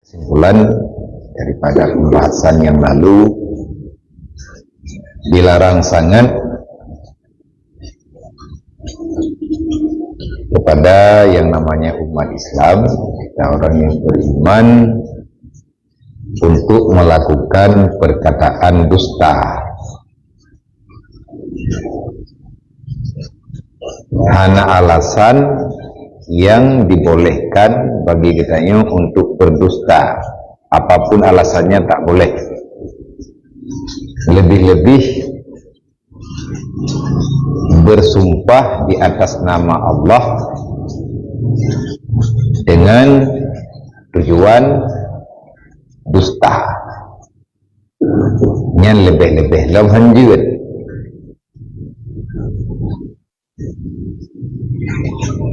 Kesimpulan daripada pembahasan yang lalu, dilarang sangat kepada yang namanya umat Islam, kita orang yang beriman, untuk melakukan perkataan dusta. Hanya alasan yang dibolehkan bagi kitanya untuk berdusta, apapun alasannya tak boleh. Lebih-lebih bersumpah di atas nama Allah dengan tujuan dusta, yang lebih-lebih lanjut.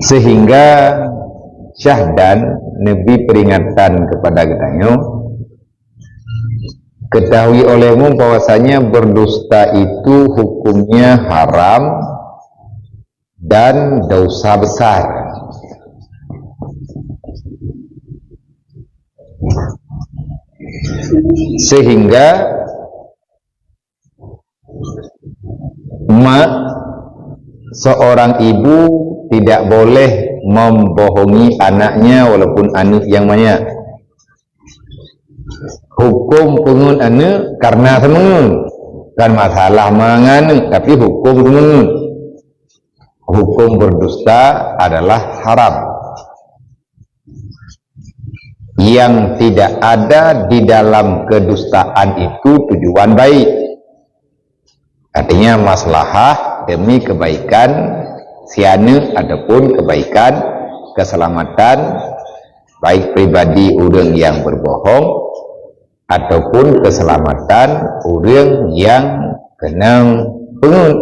Sehingga syahdan Nabi peringatan kepada kitanya, ketahui olehmu bahwasanya berdusta itu hukumnya haram dan dosa besar. Sehingga seorang ibu tidak boleh membohongi anaknya walaupun anak yang banyak. Hukum pengun anak karena semengun, kan masalah menganak, tapi hukum semengun. Hukum berdusta adalah haram. Yang tidak ada di dalam kedustaan itu tujuan baik, artinya maslahah demi kebaikan siana ataupun kebaikan keselamatan baik pribadi orang yang berbohong ataupun keselamatan orang yang kena pengut.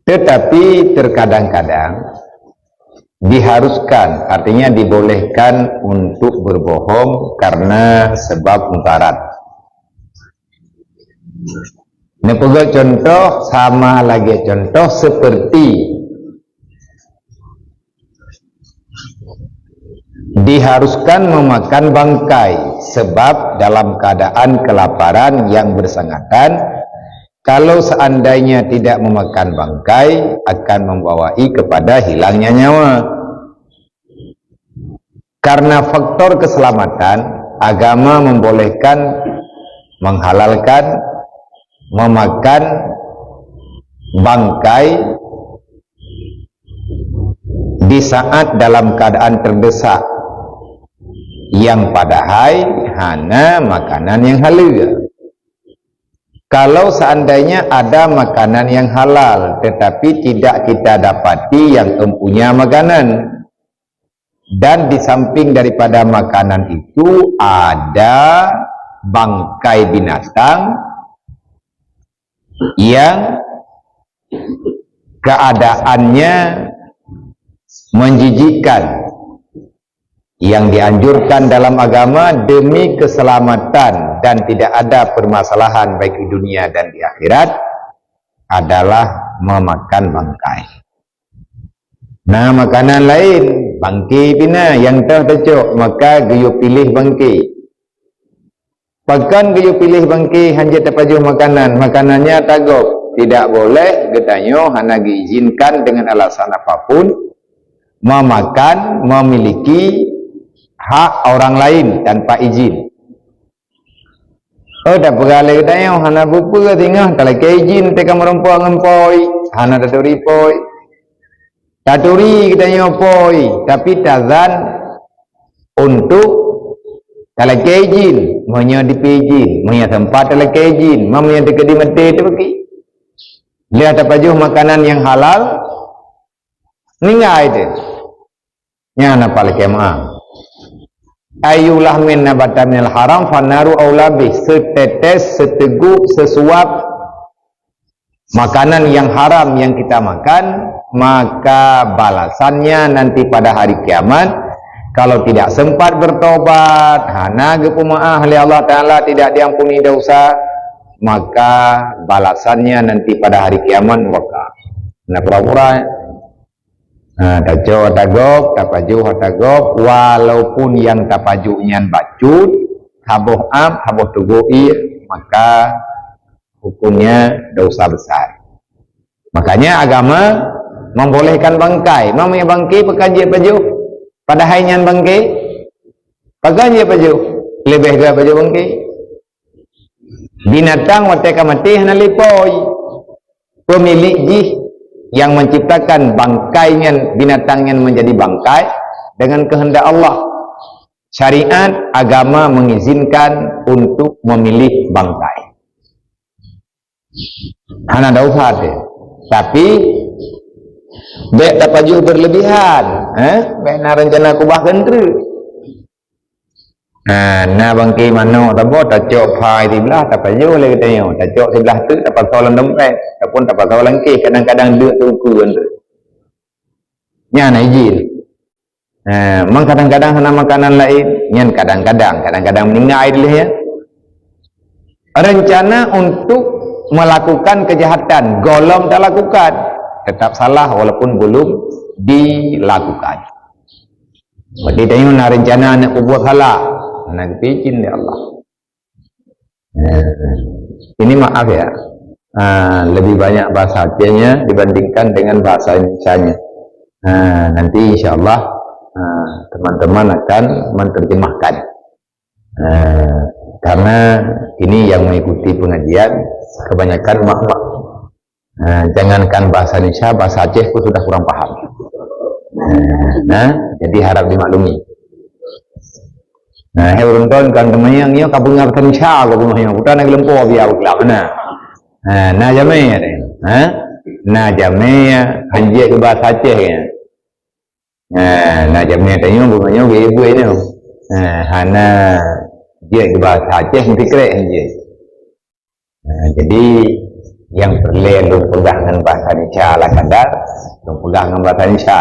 Tetapi terkadang-kadang diharuskan, artinya dibolehkan untuk berbohong karena sebab mudarat. Nepega contoh, sama lagi contoh seperti diharuskan memakan bangkai sebab dalam keadaan kelaparan yang bersangkutan, kalau seandainya tidak memakan bangkai akan membawai kepada hilangnya nyawa. Karena faktor keselamatan, agama membolehkan, menghalalkan memakan bangkai di saat dalam keadaan terdesak, yang padahal hanya makanan yang halal. Kalau seandainya ada makanan yang halal tetapi tidak kita dapati yang mempunyai makanan, dan di samping daripada makanan itu ada bangkai binatang yang keadaannya menjijikkan, yang dianjurkan dalam agama demi keselamatan dan tidak ada permasalahan baik di dunia dan di akhirat adalah memakan bangkai. Nah, makanan lain bangkai pina yang tercocok, maka geyo pilih bangkai. Pakan geyo pilih bangkai hanya terpajuh makanan, makanannya tagok, tidak boleh getanyo hanya diizinkan dengan alasan apapun memakan, memiliki hak orang lain tanpa izin. Oh, dah beralih getanyo hanya bupa tinggal kalau ke izin teka merempoi hanya daturi poi. Daturi getanyo poi, tapi tazan untuk kalau ke izin, punya dipijin, punya tempat kalau ke izin, punya dekat di mati itu pergi. Dia terpajuh makanan yang halal, ninggal itu. Yang apa lagi mah? Ayulah min nabatan minal haram fanaru aulabih, setetes, seteguk, sesuap makanan yang haram yang kita makan, maka balasannya nanti pada hari kiamat. Kalau tidak sempat bertobat, hana gepemaah oleh Allah Ta'ala tidak diampuni dosa, maka balasannya nanti pada hari kiamat neraka. Nah, pura-pura tajo tagop tapaju tagop walaupun yang tapaju nyan bacut haboh am haboh tugoi, maka hukumnya dosa besar. Makanya agama membolehkan bangkai. Mamanya bangkai pekan je paju padahal nyan bangkai pekan je paju lebih ke paju bangkai. Binatang wateka mati hana lipoi, pemilik jih yang menciptakan bangkainya binatangnya menjadi bangkai dengan kehendak Allah. Syariat agama mengizinkan untuk memilih bangkai. Hana dosa deh. Tapi bek dapat juga berlebihan, bek na rencana kubah kendri. Nah bangkai mano tabo tacok pai di belah dapat juga lagi tanya, tacok sebelah tu dapat solan dompet, ataupun dapat solan ke kadang-kadang duk tuku kendri. Nya na izin. Memang kadang-kadang hana makanan lain, nyan kadang-kadang meninggal dulu ya. Rencana untuk melakukan kejahatan, golong tak lakukan, tetap salah walaupun belum dilakukan. Berarti tanya nak rencana nak buat salah, nak izin ya Allah. Ini maaf ya, lebih banyak bahasa Acehnya dibandingkan dengan bahasa Indonesianya. Nanti insya Allah teman-teman akan menerjemahkan, karena ini yang mengikuti pengajian kebanyakan mak-mak, jangankan bahasa Indonesia, bahasa Aceh pun sudah kurang paham. Jadi harap dimaklumi. Heurunton kan temannya yang iyo kabung ngabtan Indonesia aku punya putra nak lempo biar kelap na jamnya deh, na jamnya hanjek ke bahasa Aceh ya. Nah jamnya tanya bunganya ibu ini, hana dia ke bahasa Aceh mesti keren je. Jadi yang perlu pegang dengan bahasa Indonesia lah kadar, pegang dengan bahasa Indonesia.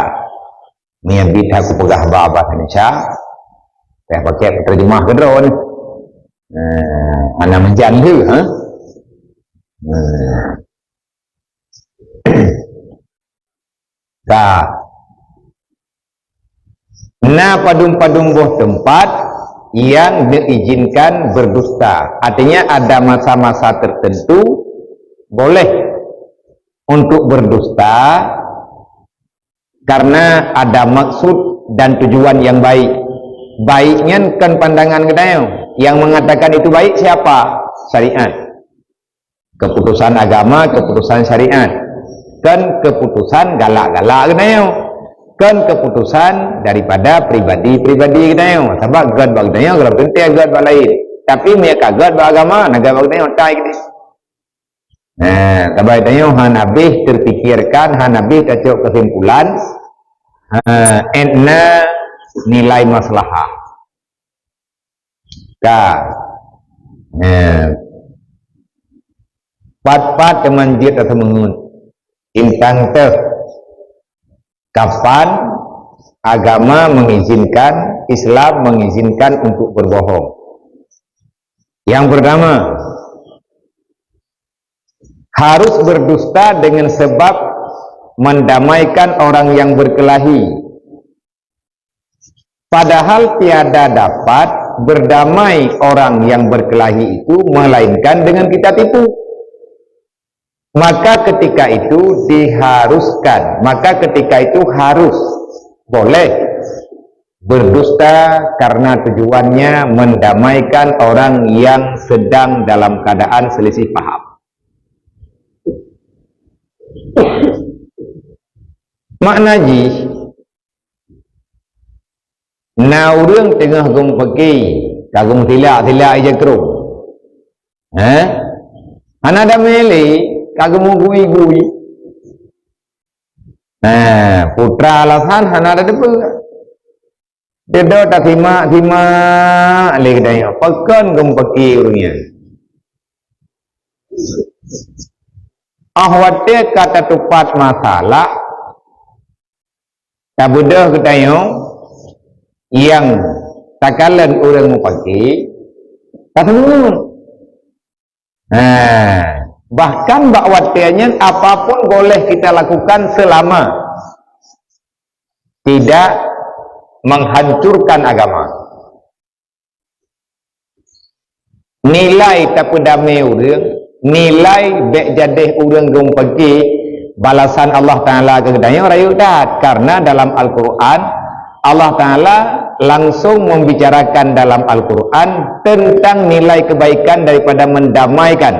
Mian aku pegang bahasa Indonesia, saya pakai terjemah ke drone. Mana menjandu, Nah padung-padung boh tempat yang diizinkan berdusta, artinya ada masa-masa tertentu boleh untuk berdusta karena ada maksud dan tujuan yang baik. Baiknya kan pandangan kedai yang mengatakan itu baik siapa? Syariat, keputusan agama, keputusan syariat, kan keputusan galak-galak kedai, kan keputusan daripada pribadi-pribadi kedai. Sebab God bagi kedai kalau tentu God bagi lain, tapi mereka God bagi agama, naga bagi kedai tak kedai. Sebab kedai hanabih terfikirkan, hanabih kacau kesimpulan, enna nilai maslahah. Pat-pat temanjit atau mengun intang teh kapan agama mengizinkan, Islam mengizinkan untuk berbohong. Yang pertama, harus berdusta dengan sebab mendamaikan orang yang berkelahi. Padahal tiada dapat berdamai orang yang berkelahi itu melainkan dengan kita tipu. Maka ketika itu diharuskan, maka ketika itu harus boleh berdusta karena tujuannya mendamaikan orang yang sedang dalam keadaan selisih paham. Makna ji na urang tengah gong pergi kagum tilak aja kerung, ada meli kagum gui, putra alasan hana ada depu, dedo tak thima lagi dah, pekan gong pergi urangnya, ahwate kata tupat masalah, tak budak ketayong yang takalan orang mau pakai kata bahkan bakwatiannya apapun boleh kita lakukan selama tidak menghancurkan agama. Nilai tak pedamai orang, nilai bek jadih orang gong pergi balasan Allah Ta'ala kegadanya rayu dat. Karena dalam Al-Quran Allah Ta'ala langsung membicarakan dalam Al-Quran tentang nilai kebaikan daripada mendamaikan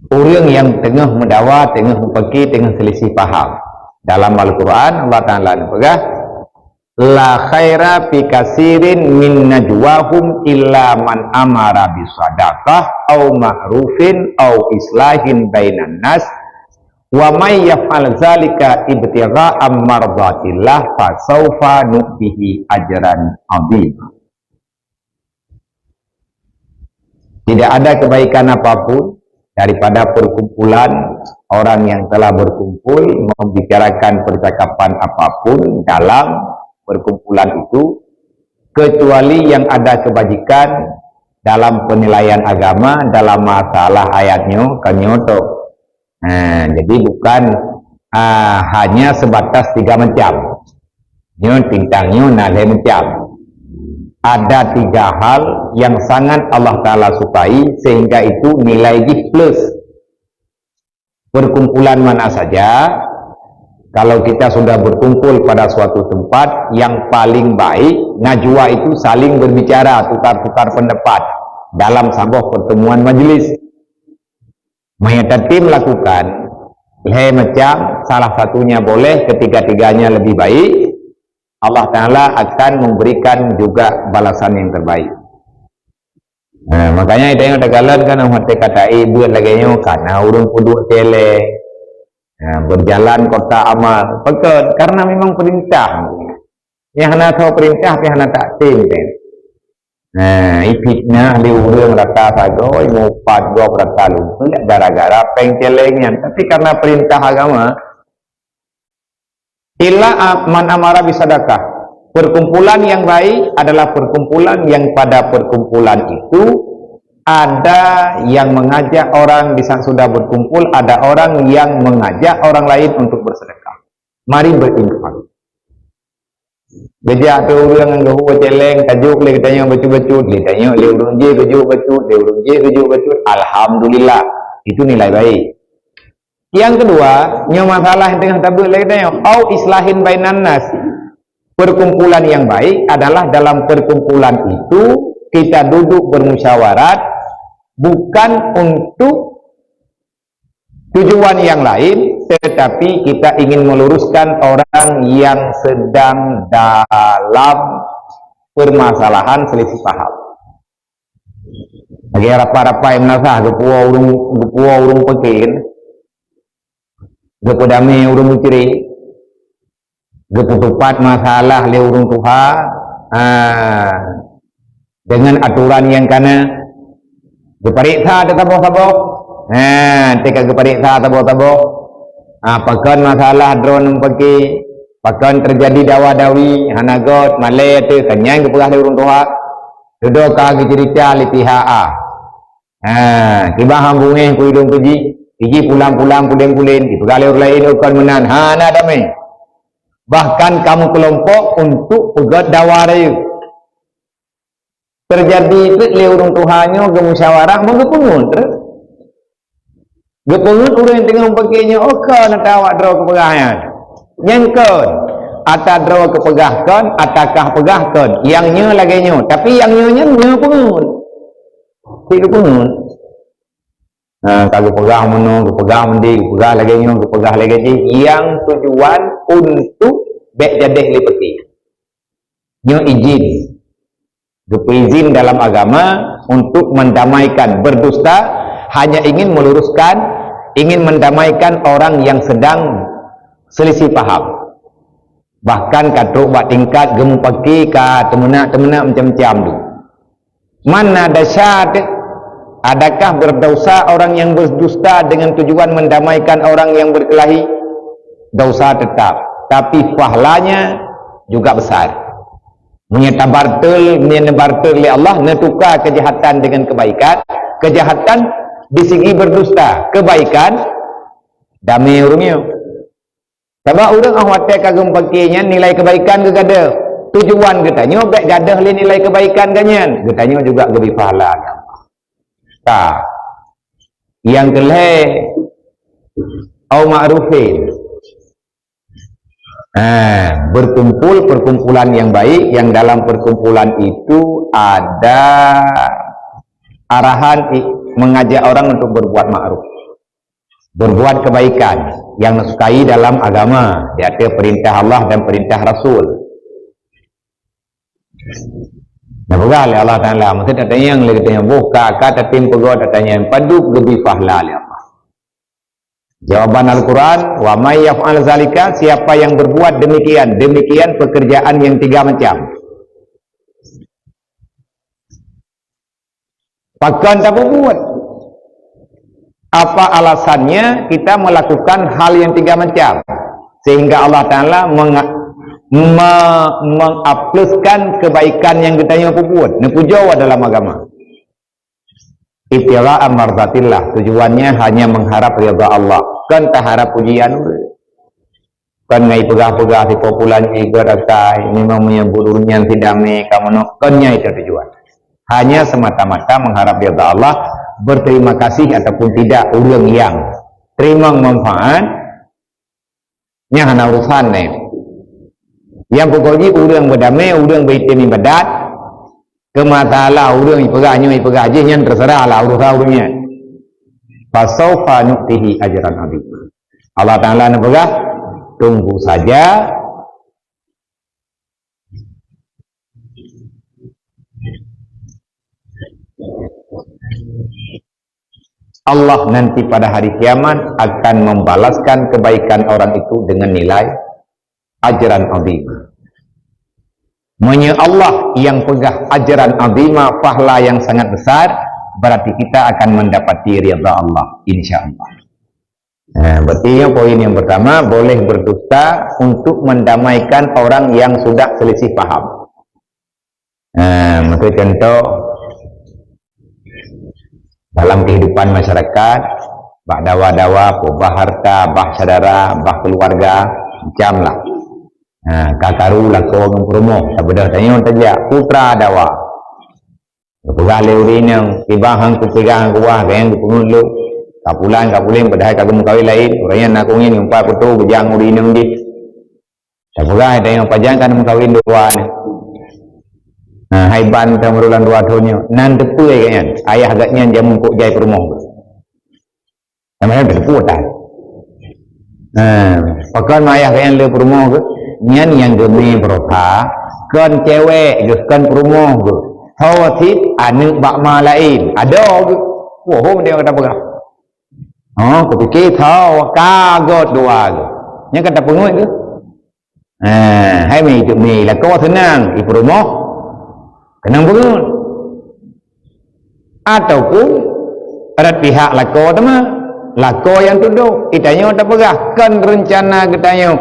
orang yang tengah mendakwah, tengah pergi, tengah selisih faham. Dalam Al-Quran Allah Ta'ala berkata, la khaira fi kasirin min najwahum illa man amara bisadaqah au ma'rufin au islahin bainan nas wa may yaf'al zalika ibtigha'a mardatillah fa sawfa nu'tihi ajran 'azima. Tidak ada kebaikan apapun daripada perkumpulan orang yang telah berkumpul membicarakan percakapan apapun dalam perkumpulan itu, kecuali yang ada kebajikan dalam penilaian agama dalam masalah ayatnya kanyoto. Jadi bukan hanya sebatas 3 macam. Nyo tintangnya nalai macam. Ada 3 hal yang sangat Allah Ta'ala sukai sehingga itu nilai plus. Perkumpulan mana saja, kalau kita sudah berkumpul pada suatu tempat, yang paling baik najwa itu saling berbicara, tukar-tukar pendapat dalam sebuah pertemuan majelis. Mayatatim lakukan macam salah satunya boleh, ketiga-tiganya lebih baik, Allah Ta'ala akan memberikan juga balasan yang terbaik. Makanya itu yang ada galan kan orang kata ibu lagi karena urung kudu tele. Berjalan kota amal pekat karena memang perintah yang nak tahu perintah yang nak tak tim ipitnya di urang rata sago mau 4 2 rata lu gara-gara pengcelengnya, tapi karena perintah agama illa man amara bisadaqah. Perkumpulan yang baik adalah perkumpulan yang pada perkumpulan itu ada yang mengajak orang di saat sudah berkumpul, ada orang yang mengajak orang lain untuk bersedekah. Mari berinfak. Bejak tu orang yang gahu celeng tajuk le katanya bacu-bacu, le tanya le urang je bacu-bacu, le urang je bacu-bacu. Alhamdulillah, itu nilai baik. Yang kedua, nya masalah yang tengah tabuk le katanya, au islahin bainan nas. Perkumpulan yang baik adalah dalam perkumpulan itu kita duduk bermusyawarat bukan untuk tujuan yang lain, tetapi kita ingin meluruskan orang yang sedang dalam permasalahan selisih paham. Lagi apa-apa yang menasah gepua urung pekin, gepua damai urung menceri, gepua tepat masalah le urung Tuhan dengan aturan yang kana gepariksa ada tabok-tabok. Tika gepariksa tabok-tabok. Pakan masalah drone pergi, pakan terjadi dawa-dawi, hanagot, malay tu kenyang ke pegah urung Tuhan. Duduk kaki cerita li pihak A. Tiba hambungnya ku hidung pergi, pergi pulang-pulang pulen-pulen, di pegah orang lain ukan menan. Nak damai. Bahkan kamu kelompok untuk pegat dawa rayu. Terjadi itu le urung Tuhannya gemusyawarah mau gepungun terus gepungun urang yang tengah pakainya oka nak awak draw kepegahnya nyengkon ata draw kepegahkan atakah pegahkan yangnya lagi nyo tapi yang nya pungun tidak pungun kalau pegah meno kepegah mendi kepegah lagi nyo kepegah lagi yang tujuan untuk bek jadeh lipeti nyo izin izin dalam agama untuk mendamaikan. Berdusta hanya ingin meluruskan, ingin mendamaikan orang yang sedang selisih paham. Bahkan katruk buat tingkat gemu pagi ka temenak macam-macam tu. Mana ada syahadat? Adakah berdosa orang yang berdusta dengan tujuan mendamaikan orang yang berkelahi? Dosa tetap, tapi pahalanya juga besar. Menyatabartul oleh Allah, netukar kejahatan dengan kebaikan. Kejahatan di segi berdusta, kebaikan damai urungnya. Sebab orang ahwatek kagum pakainya nilai kebaikan ke gada. Tujuan katanya baik gadah le nilai kebaikan kanyan. Katanya juga lebih pahala. Tak. Yang kelih au ma'rufin. Berkumpul perkumpulan yang baik, yang dalam perkumpulan itu ada arahan mengajak orang untuk berbuat ma'ruf, berbuat kebaikan yang disukai dalam agama, yaitu perintah Allah dan perintah Rasul. Nah, bukan Allah Ta'ala maksud katanya yang katanya buka kata tim pegawai katanya yang padu lebih pahala Allah. Jawaban Al-Quran, wa may yaf'al zalika, siapa yang berbuat demikian, demikian pekerjaan yang 3 macam. Pakan tak berbuat. Apa alasannya kita melakukan hal yang 3 macam? Sehingga Allah Ta'ala mengapluskan kebaikan yang kita berbuat. Ini pujawa dalam agama. Ibtigha'a mardatillah, tujuannya hanya mengharap ridha Allah. Kan tak harap pujian. Kan ngai pegah-pegah di populan juga datai memang menyebut urunyan tidame kamu kannya itu tujuan. Hanya semata-mata mengharap ridha Allah, berterima kasih ataupun tidak urang yang terima manfaat nya hana urusan ne. Yang pokoknya urang berdamai, urang beriktim ibadat. Kematalah urang ipegahnya ipegah aja yang terserah lah urusan urangnya. Fasaufa nu'tihi ajran 'azim. Allah Ta'ala nepegah tunggu saja Allah nanti pada hari kiamat akan membalaskan kebaikan orang itu dengan nilai ajran 'azim. Menye Allah yang pegah ajaran azimah, pahala yang sangat besar, berarti kita akan mendapati ridha Allah, insyaAllah. Berarti poin yang pertama, boleh berdusta untuk mendamaikan orang yang sudah selisih paham. Itu contoh dalam kehidupan masyarakat, bah dawa-dawa, bah harta, bah saudara, bah keluarga, macam lah. Kakaru lako ngumpromo sabedah tanya tajak putra dawa pegang leurin yang ibahang ku pegang kuah kayang ku penulu kapulan padahal kagum kawin lain orangnya nakungin umpa putu bejang urinang di sabedah ada yang pajang kan mengkawin dua haiban tamurulan dua tahunnya nan tepu kayaknya ayah agaknya jamu kok jai perumoh namanya berdepu tak pakai ayah kayaknya le perumoh ke nyan yang gemi beropa kan cewek kan perumoh ke hawatit anu bakma lain ada ke wah dia kata pegang kepikir tahu kagot dua ke nya kata pengut ke hai mi tu mi lah kau senang di perumoh kenang pengut ataupun ada pihak lako teman lako yang tuduh itanya tak pegah kan rencana katanya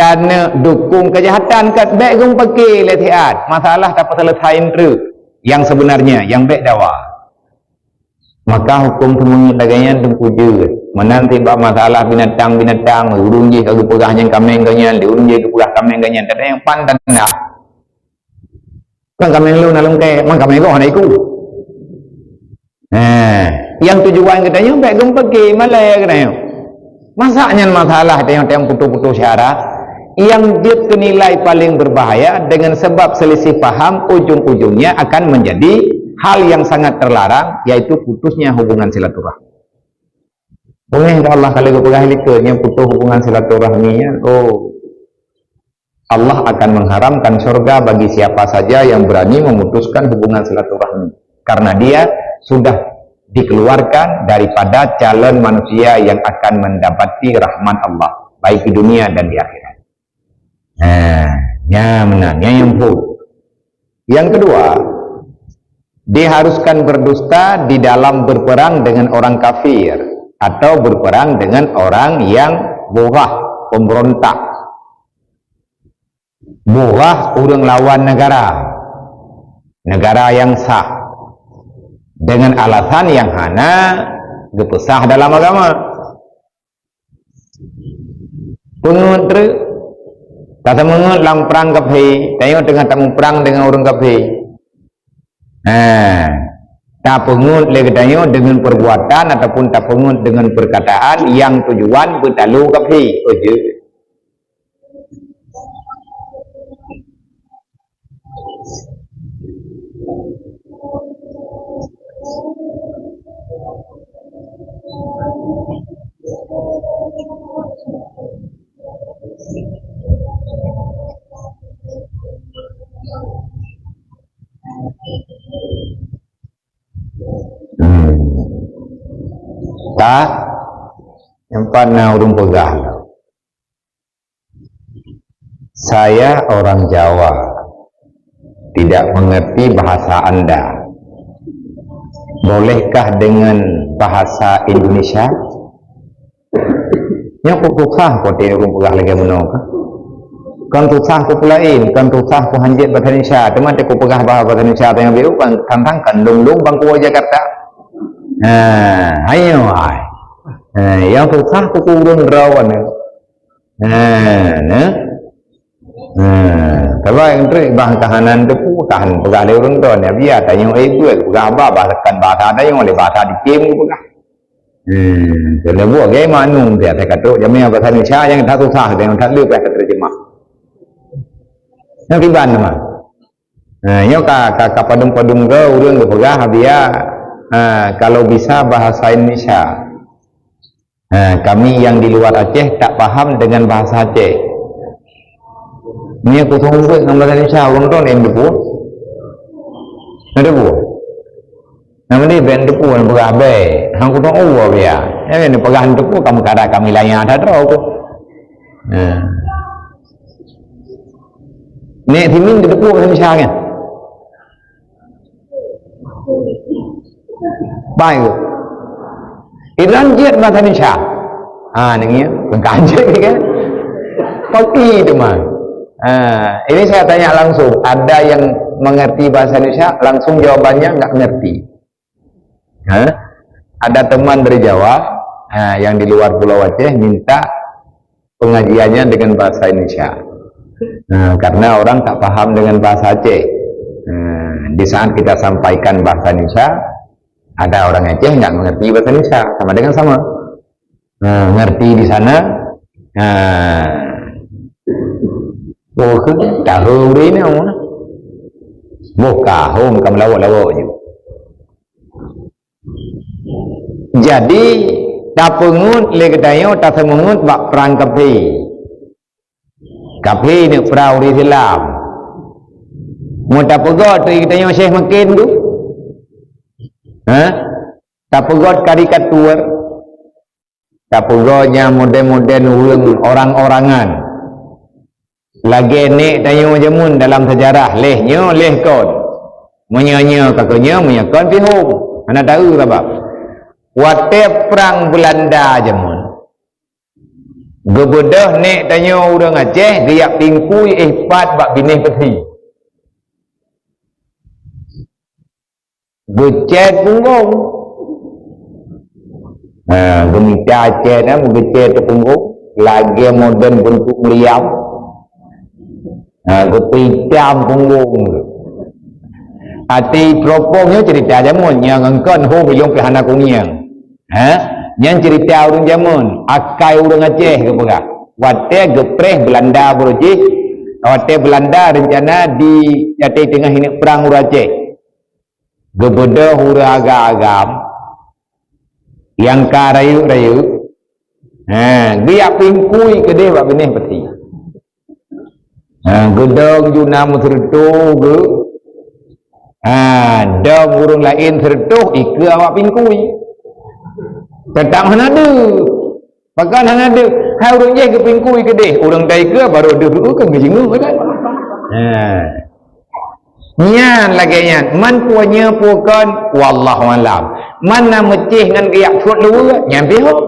karena dukung kejahatan kat baik gum pakai letihat masalah tak selesai terus yang sebenarnya yang baik dawa maka hukum semuanya dagangnya tempuja menanti bab masalah binatang urung je kagak pegahnya kameng ganyan urung je pegah kameng ganyan tak ada yang pandan dah kan kameng lu nalung ke mang kameng kau iku yang tujuan katanya baik gum pakai malai katanya masaknya masalah yang putus-putus syarat yang dia nilai paling berbahaya dengan sebab selisih paham ujung-ujungnya akan menjadi hal yang sangat terlarang, yaitu putusnya hubungan silaturahmi. Boleh Allah kalau kepegahliknya putus hubungan silaturahminya, Allah akan mengharamkan surga bagi siapa saja yang berani memutuskan hubungan silaturahmi, karena dia sudah dikeluarkan daripada calon manusia yang akan mendapati rahmat Allah baik di dunia dan di akhirat. Yang yang kedua, diharuskan berdusta di dalam berperang dengan orang kafir atau berperang dengan orang yang burah, pemberontak. Burah urang lawan negara yang sah dengan alasan yang hana gepesah dalam agama. pengut tu kata mengut lang perang kafe tengok tengah tamu perang dengan orang kafe tak pengut lagi tengok dengan perbuatan ataupun tak pengut dengan perkataan yang tujuan bertalu kafe je. Tak yang pernah urung pegah. Saya orang Jawa, tidak mengerti bahasa Anda. Bolehkah dengan bahasa Indonesia? Yang susah kau dia urung pegah lagi menolak. Kan susah ku pulain, kan susah ku hanjit bahasa Indonesia. Teman dia ku pegah bahasa Indonesia yang biru tantang kandung bangku Jakarta. Ayo ai. Yang susah ku urung rawan. Tapi yang tu bang kahanan tu kahan pegah le urung tu ni biar tanya ibu pegah apa bahasa ada yang oleh bahasa di game pegah. Kalau buat gaya manu dia saya kata jamnya bahasa Indonesia yang tak susah dengan tak lu bahasa terjemah. Yang kiban mah. Yang ka padung-padung ke urang ke pegah biar kalau bisa bahasa Indonesia. Kami yang di luar Aceh tak faham dengan bahasa Aceh. Ni aku tahu dengan bahasa Indonesia orang tu yang depu. Ada bu. Nama ni band depu yang berabe. Aku tahu apa dia. Ni pegang depu kamu kada kami layan ada tahu. Ni timin depu bahasa Indonesia kan. Baik. Iranjit bahasa Indonesia. Nengi pengkanjit kan. Kopi tu mah. Ini saya tanya langsung, ada yang mengerti bahasa Indonesia? Langsung jawabannya enggak mengerti. Ada teman dari Jawa yang di luar Pulau Aceh minta pengajiannya dengan bahasa Indonesia. Karena orang tak paham dengan bahasa Aceh. Di saat kita sampaikan bahasa Indonesia, ada orang Aceh nggak mengerti bahasa Indonesia, sama dengan sama. Ngerti di sana. Tahu ini apa? Buka home kamu lawak je. Jadi tak pengut le katayo tak semengut bak perang kafe. Kafe ni perang Islam. Mau tak pegot tu katayo Syekh Makin tu. Tak pegot karikatur. Tak pegotnya model-model orang-orangan. Lagi ni tanya jamun dalam sejarah leh kon menyanya kakaknya menyakon pihum mana tahu apa waktu perang Belanda jamun gebedah ni tanya orang Aceh dia pingkui ihpat bak binih peti gecet punggung gemita Aceh ni gecet punggung lagi modern bentuk meriam Gepidam punggung. Hati propongnya cerita jamun yang engkau ho bilang ke hana kunyang. Yang cerita orang jamun, akai orang Aceh ke pegah. Wate gepreh Belanda beruji, wate Belanda rencana di jati tengah ini perang orang Aceh. Gebeda hura agam yang karayu-rayu. Dia pingkui ke dia bak benih peti. Gedang junam sertuh ke dong urung lain sertuh ike awak pingkui tetap mana ada bahkan hana ada hai urung je ke pingkui ke deh urang dai ke baru ada dulu kan ngejingu kan nyan lagi nyan man puanya pukan wallahu alam mana mecih ngan giak suat dulu nyan pihak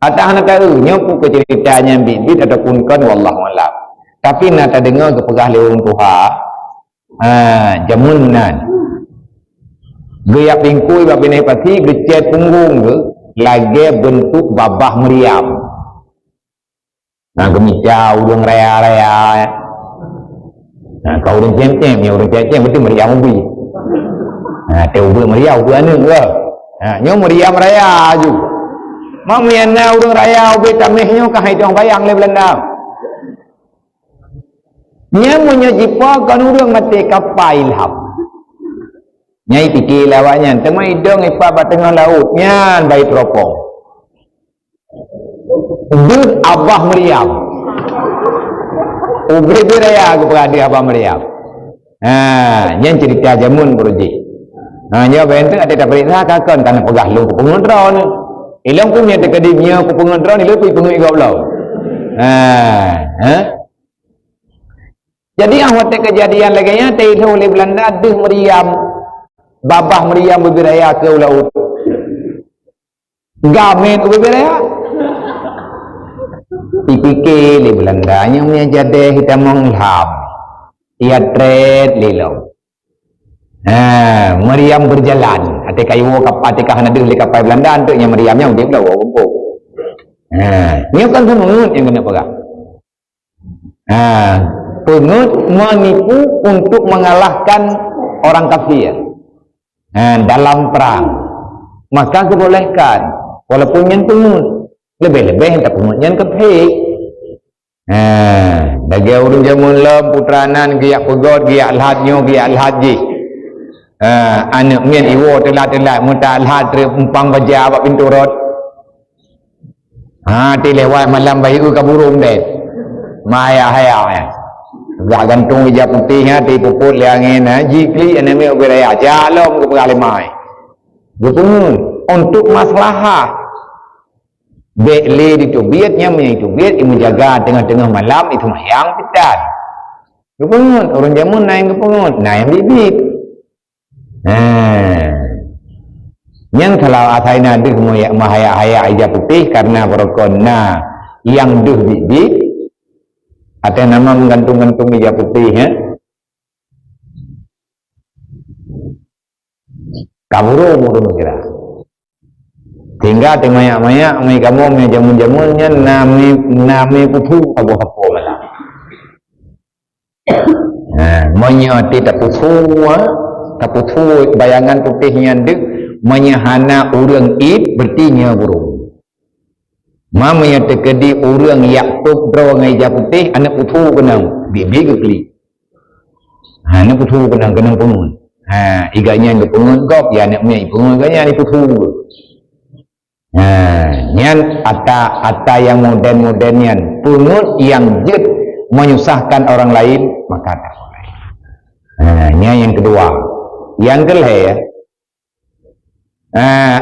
atau hana tahu nyopu ke ceritanya bibit ataupun kan wallahu alam. Tapi nak tak dengar ke pegah lewung tuha jamun nan geyak pingkui bak binai pati gecet punggung ke lagi bentuk babah meriam Nah, gemicau urang raya-raya. Nah, kau urang cem-cem, ya urang cem-cem betul meriam ubi. Nah, teu urang meriam ubi anu ke. Nah, nyo meriam raya ju. Mak miana urang raya ubi tamehnya kah itu bayang le Belanda. Nya munyo jipa kan urang mati kapal ilham. Nyai fikir lawaknya, temai dong ipa batengah laut, nyan bayi teropong. Duh Abah Meriam. Ubri biraya kepada Abah Meriam. Yang cerita jamun beruji. Nya bentuk ada tak perintah kakon karena pegah lu ke pengendra ni. Ilang punya tekadimnya ke pengendra ni lu pengen igau lau. Jadi awak kejadian lagi nya teh oleh Belanda duh Meriam. Babah Meriam berbiraya ke laut. Gamen berbiraya. Dipikir di Belanda yang punya jadi kita mengham ia trade lilo Meriam berjalan hati kayu kapal hati kahana di kapal Belanda untuknya Meriamnya dia belah wabuk ini kan pengut yang kena pegang pengut menipu untuk mengalahkan orang kafir dalam perang maka kebolehkan walaupun yang pengut lebih-lebih tak pengujian kepik bagi urung jamun lem putranan giyak pegot giyak alhadnya giyak alhaji anak mien iwo telat-telat muta alhad terumpang baja abak pintu rot ti lewat malam bayi ke burung deh maya-haya gak gantung hijab putih ti puput liangin jikli anak mien beraya jalom ke pengalimai betul untuk maslahah Bekli ditubiatnya menyitubit imu jaga tengah-tengah malam itu mayang pitan. Kepungut orang jamun naik kepungut, naik bibit. Yang kalau asaina duh mahaya-haya aja putih karena berokona yang duh bibit atau nama menggantung-gantung aja putih kaburu murung kira. Sehingga mayak-mayak mai kamu mai jamun-jamunnya nami putu apa-apa malah. Menyati tak putu bayangan putihnya dek menyahana urang id bertinya burung. Mamanya tekedi urang Yakub draw ngai putih anak putu kenang bibi kekli. Anak putu kenang pengun. Iganya yang pengun kok ya anak mai pengun ganya ni putu. Nyan ata yang modern-modernnya pungut yang jet menyusahkan orang lain maka tak boleh. Yang kedua, yang kelih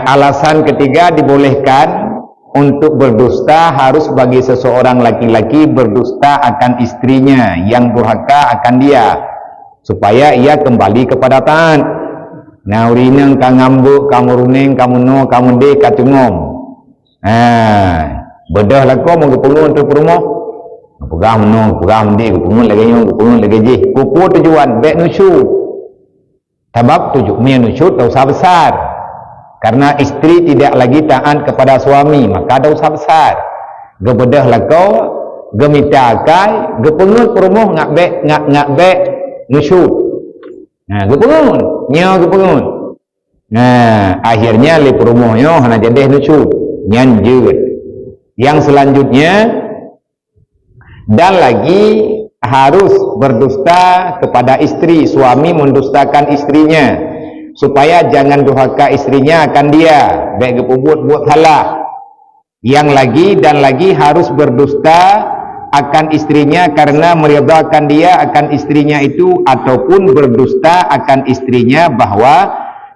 alasan ketiga dibolehkan untuk berdusta harus bagi seseorang laki-laki berdusta akan istrinya yang durhaka akan dia supaya ia kembali kepada taat. Nah urinang kang ngambuk kamu runeng kamu no kamu de katungom bedah lako mau kepungun tu rumah pegang no pegang de kepungun lagi je kuku tujuan bek nusyud sebab tujuannya nusyud dosa besar karena istri tidak lagi taat kepada suami maka dosa besar gebedah lako gemita kai gepungun rumah ngak bek nusyud kepungun nyo kepungun akhirnya li perumohnya hana jadi nusyud nyan jeut yang selanjutnya dan lagi harus berdusta kepada istri suami mendustakan istrinya supaya jangan durhaka istrinya akan dia baik kepubut buat salah yang lagi dan lagi harus berdusta akan istrinya karena meridhakan dia akan istrinya itu ataupun berdusta akan istrinya bahwa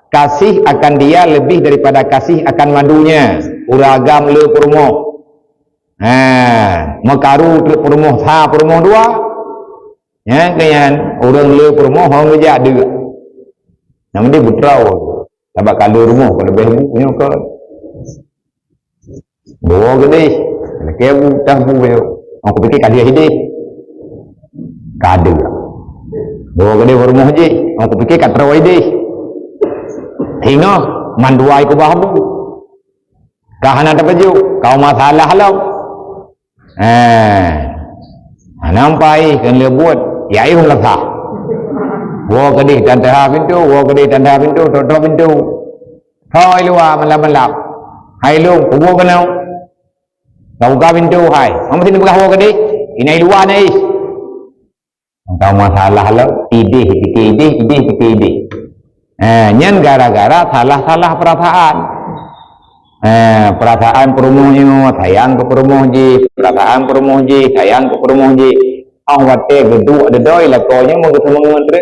kasih akan dia lebih daripada kasih akan madunya uragam le permoh mekaru le permoh ha permoh dua ya kayan orang le permoh hang geja deuk nama dia butrau sabak kalau rumah kalau lebih punya ke bawa gede laki utah buwe aku fikir kadia hidup kada bawa gede rumah je aku fikir kat rawai deh hingga manduai ku bahabu kahana tak baju kau masalah halau Nampai kan lebut ya ihum lakha wo kadi tanda pintu toto pintu thôi luar melap hai lu kubu kenau kau ka pintu hai mesti buka wo kadi ini luar ni tahu masalah lo idih nyen gara-gara salah perasaan perasaan perumohnya sayang ke perumohji perasaan perumohji sayang ke perumohji wate geduk dedoi lakonya mau ketemu menteri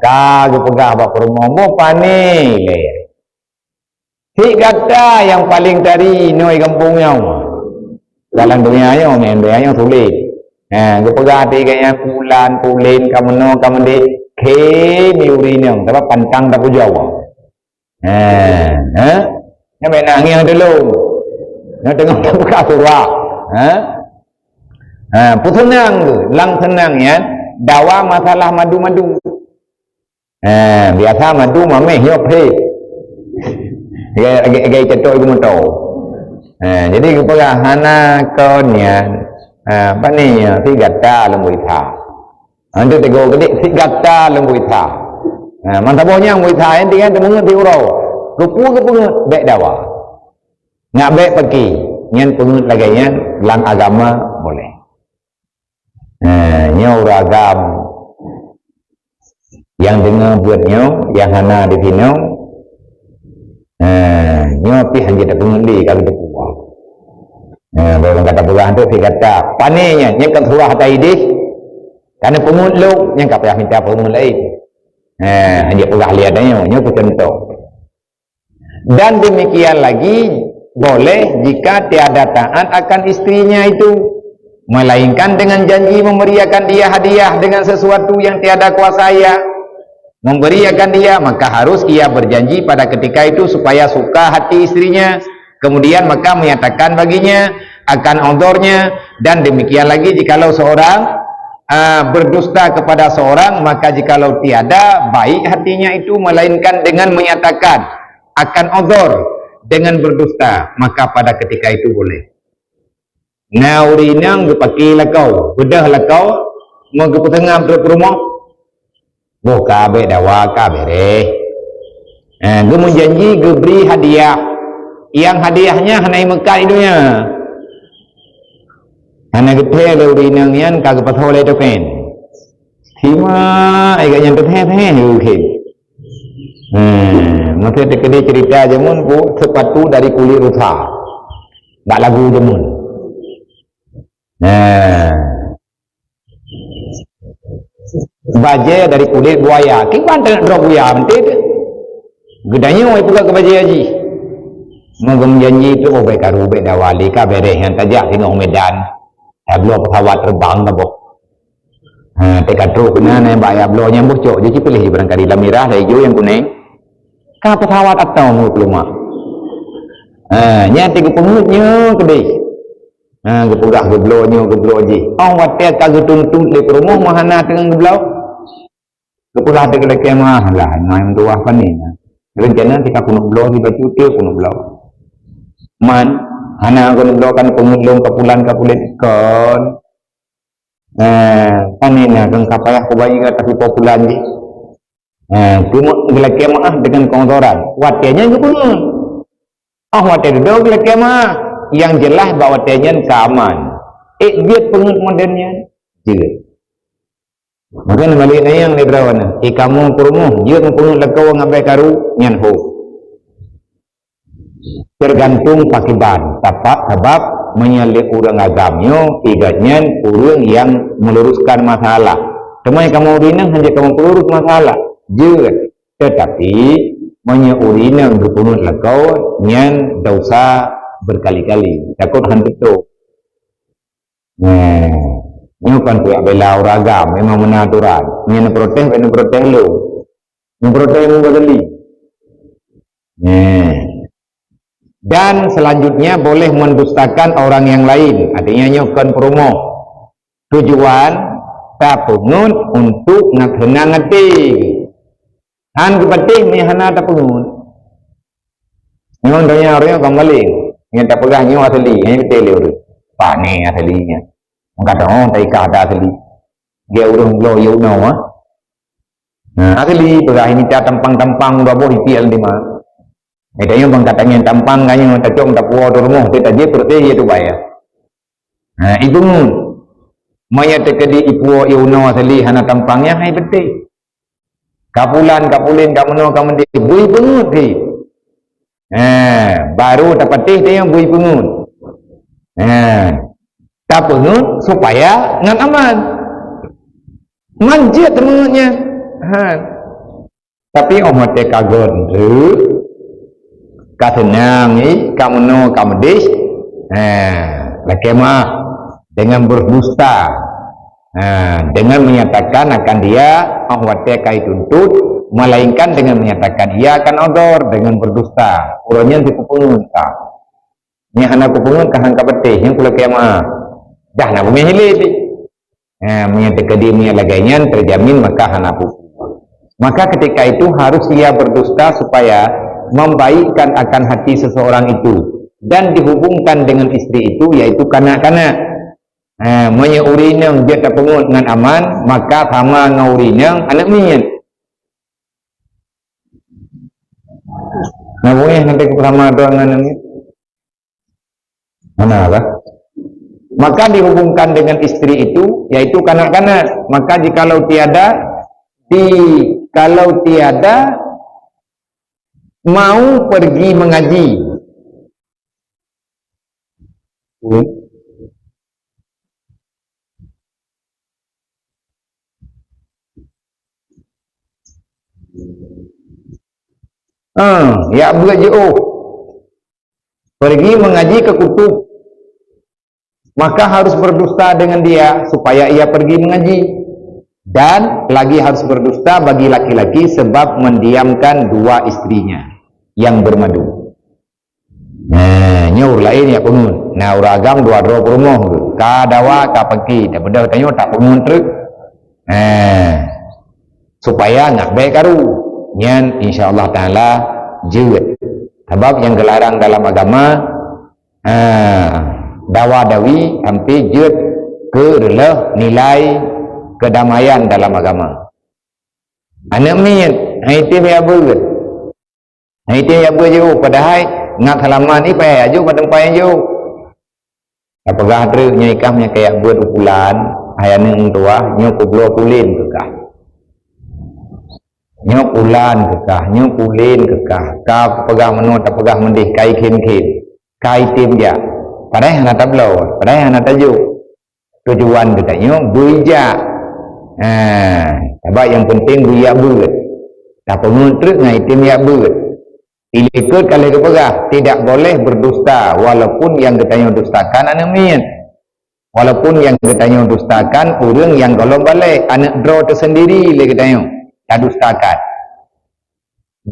ka pegah ba perumoh mo pani le si kata yang paling tadi noi kampungnya dalam dunianya yang sulit pegah tiganya pulan pulin kameno kamende ke miurinya tapi pantang tak jawa Nampak nangis yang dulu nak tengok buka surah putenang lang senang ya dawa masalah madu biasa madu mameh hiop he gay cetok itu motor jadi kepada hana konnya apa ni sigata lembuita anda tegur kedik sigata lembuita mantabohnya lembuita yang tinggal temungut di urau Rupu bek dawa ngak bek pergi nyen pengut lagi lang agama boleh nyo ragam yang dengar buatnya yang hana di sini nyo pi hanya tak pengundi kalau tu kuat orang kata pegang tu si kata paninya nyen kan surah taidih karena pengut lu nyen kap payah minta pengut lain hanya pegang lihat nyo tercontoh. Dan demikian lagi boleh jika tiada taat akan istrinya itu melainkan dengan janji memberikan dia hadiah dengan sesuatu yang tiada kuasa ia memberikan dia maka harus ia berjanji pada ketika itu supaya suka hati istrinya kemudian maka menyatakan baginya akan odornya dan demikian lagi jikalau seorang berdusta kepada seorang maka jikalau tiada baik hatinya itu melainkan dengan menyatakan akan odor dengan berdusta maka pada ketika itu boleh naurinang gepaki lakau bedah lakau mau gepetengah berumah buka be dawa ka bere gemu janji geberi hadiah yang hadiahnya hanai Mekah idunya hana gethe naurinang yan ka gepatole to pen sima ai ga yang gethe ukit Maka dia cerita jemun bu sepatu dari kulit rusa, tak lagu jemun. Baja dari kulit buaya, kipan tak drop buaya nanti tu. Gedanya orang pula ke baja haji. Mengem janji itu baik karu baik dawali ka bereh yang tajak tengok Medan. Hablo pesawat terbang na bok. Tekat truk kena na bayar hablo nya bocok je pilih barangkali lamirah dari hijau yang kuning. Ka pesawat atau mu keluma nya tiga pemutnya kedai gepugah geblonya geblo ji wate ka getuntut le rumah mahana tengah geblo gepugah de kemah lah main dua panin rencana tika kuno geblo di baju teu kuno geblo man hana kuno geblo kan pengulung kapulan kon panin kang kapayah kubayi tapi populan ji cuma gelak kemah dengan kotoran watenya itu pun wate itu gelak kemah yang jelas bahwa watenya keaman dia pengut modernnya juga maka balik na yang lebrawan kamu kurumuh dia pengut lekau ngabai karu nyanho tergantung pakiban tapak sebab menyalip orang agamnya iganya orang yang meluruskan masalah cuma kamu rinang hanya kamu pelurus masalah juga tetapi menyeurina berpunut lekau nyan dosa berkali-kali takut hantu tu nyukan tu bela uragam memang menaturan nyan protes lu protes lu beli dan selanjutnya boleh mendustakan orang yang lain artinya nyukan promo tujuan tak pungut untuk nak ngerti han kepenting ni hana tak pengun memang donya orang kembali yang tak pegahnya asli yang betul Pane aslinya. Kata orang tak kata asli. Dia urung lo you know ah. Asli berah ini dia tampang-tampang udah boleh pial di mana. Medanya bang katanya tampang kanya tak cong tak puas rumah kita dia percaya itu bayar. Itu maya tekedi ipuo you know asli hana tampangnya hai betul. Kapulin kamu kamu di bui pengut ke. Baru dapat teh dia yang bui pengut. Tak pengut supaya ngan aman. Manjat temennya. Tapi omat kagon tu kasenang ni kamu no kamu dis. Lakemah dengan berdusta. Dengan menyatakan akan dia ahwate kai tuntut, melainkan dengan menyatakan ia akan odor dengan berdusta. Urangnya di kupungun tak. Ni anak kupungun kahang kapetih yang kula kema. Dah nak bumi hilir. Menyatakan dia lagainya terjamin maka anak kupungun. Maka ketika itu harus ia berdusta supaya membaikkan akan hati seseorang itu dan dihubungkan dengan istri itu yaitu kanak-kanak. Urinang dia tak pengut dengan aman, maka sama dengan urinang anak minyak. Nah boleh nanti sama doang dengan ini. Mana lah? Maka dihubungkan dengan istri itu, yaitu kanak-kanak. Maka jikalau tiada mau pergi mengaji. Ya berjauh pergi mengaji ke kutub, maka harus berdusta dengan dia supaya ia pergi mengaji, dan lagi harus berdusta bagi laki-laki sebab mendiamkan dua istrinya yang bermadu. Nyaur lain ya pengun. Nah uragam dua rumah kadawa kapaki tak benda tanya tak pengun truk. Supaya nak baik karu nyan insyaallah taala jeut. Sebab yang dilarang dalam agama dawa-dawi hampir jeut ke adalah nilai kedamaian dalam agama. Anak min itu ya beut. Itu ya beut padahal ngat halaman ni payah aju pada tempat aju. Apakah truk nyai kamnya kayak buat ukulan ayane tua nyo kublo kulin kekah. Nyok ulan kekah, nyok ulin kekah, kau pegah menut, tak pegah mendih, kai kin, kai tim dia. Padahal hana tablau, padahal hana tajuk. Tujuan kita nyok buijak. Sebab yang penting buijak buat. Tak pengutruk ngai tim ya buat. Dilikut kalau kepegah, tidak boleh berdusta, walaupun yang kita nyok dustakan anak min. Walaupun yang kita nyok dustakan orang yang golong balik, anak draw tersendiri le kita nyok. Tak dustakan.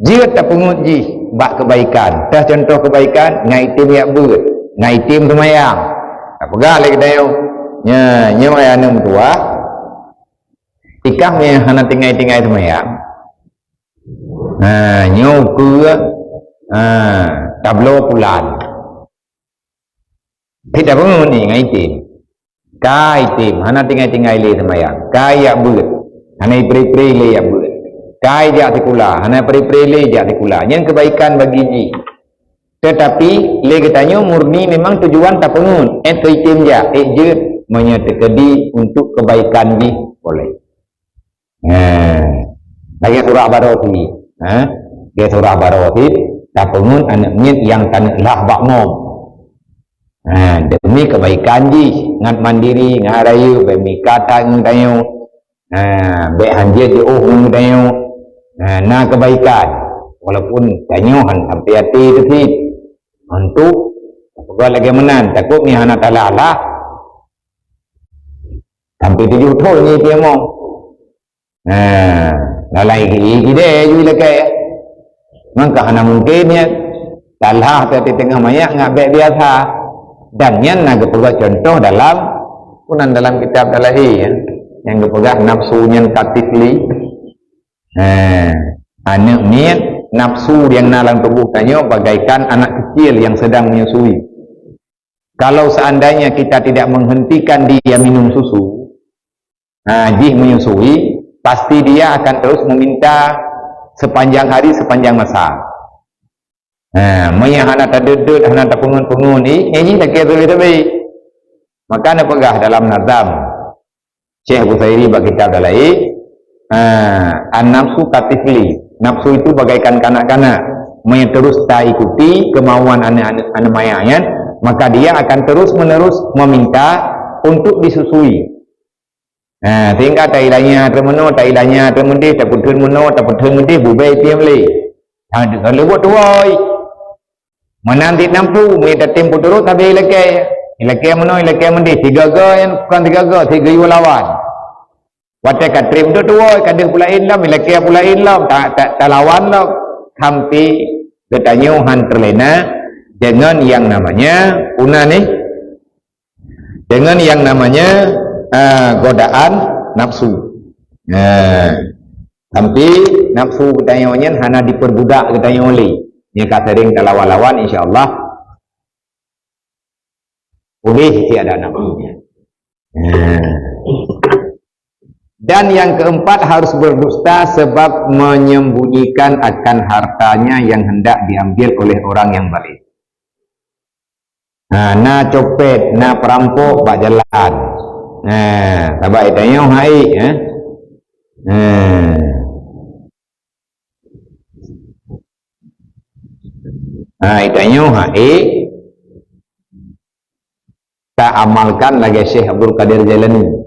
Jika tak penguji bak kebaikan, dah contoh kebaikan ngai tim ya buat, ngai tim semayang. Tak pegah lagi dah yo. Nya ayam tua. Ikam yang hana tinggai semayang. Nyo ke tablo pulan. Tidak pengun ni ngai tim. Kai tim hana tinggai le semayang. Kai ya buat. Hana ipri-ipri le ya buat. Kai dia tikula, hana peri-peri dia tikula. Yang kebaikan bagi ji. Tetapi le katanya murni memang tujuan tak pengun. Itim dia, je menyetekedi untuk kebaikan ji boleh. Lagi surah Baroti. Dia surah Baroti tak pengun anaknya yang tanah bakmom. Demi kebaikan ji, ngat mandiri, ngat rayu, demi kata ngtayo. Baik hanjir di ngtayo. Nah kebaikan walaupun tanyohan sampai hati itu sih untuk apa lagi menan takut ni hana talalah sampai 7 tahun ni dia mau lalai gigi dia juga kayak maka hana mungkin ya talah di tengah mayak ngabek biasa dan yang nak pegang contoh dalam punan dalam kitab dalahi ya, yang pegang nafsunya katifli. Anak niat nafsu yang dalam tubuh tanya bagaikan anak kecil yang sedang menyusui. Kalau seandainya kita tidak menghentikan dia minum susu, jih menyusui, pasti dia akan terus meminta sepanjang hari, sepanjang masa. Maya hana tadudud, hana tapungun-pungun ini tak kira lebih. Maka nak pegah dalam nazam Syekh Busairi bagi kitab dalai, an-nafsu katifli. Nafsu itu bagaikan kanak-kanak, maya terus tak ikuti kemauan anak-anak mayanya, maka dia akan terus-menerus meminta untuk disusui. Sehingga tak ilahnya termeno, tak ilahnya termendih, tak putun meno, tak putun mendih, bubai tiam le. Kalau buat tuai, menanti nampu, mereka tempo terus habis ilakai meno, ilakai mendih, tiga yang bukan tiga lawan. Watai katrim tu tuai, kadang pula inlam, ilakai pula inlam, tak lawan lah. Hampi katanya han terlena dengan yang namanya dengan yang namanya godaan nafsu. Sampai nafsu katanya hana diperbudak katanya oleh jika sering lawan-lawan insyaallah boleh tiada nafsunya. Dan yang keempat harus berdusta sebab menyembunyikan akan hartanya yang hendak diambil oleh orang yang balik. Na copet, na perampok bak jalan. Sebab itanya hai itanya hai tak amalkan lagi Syekh Abdul Qadir Jailani.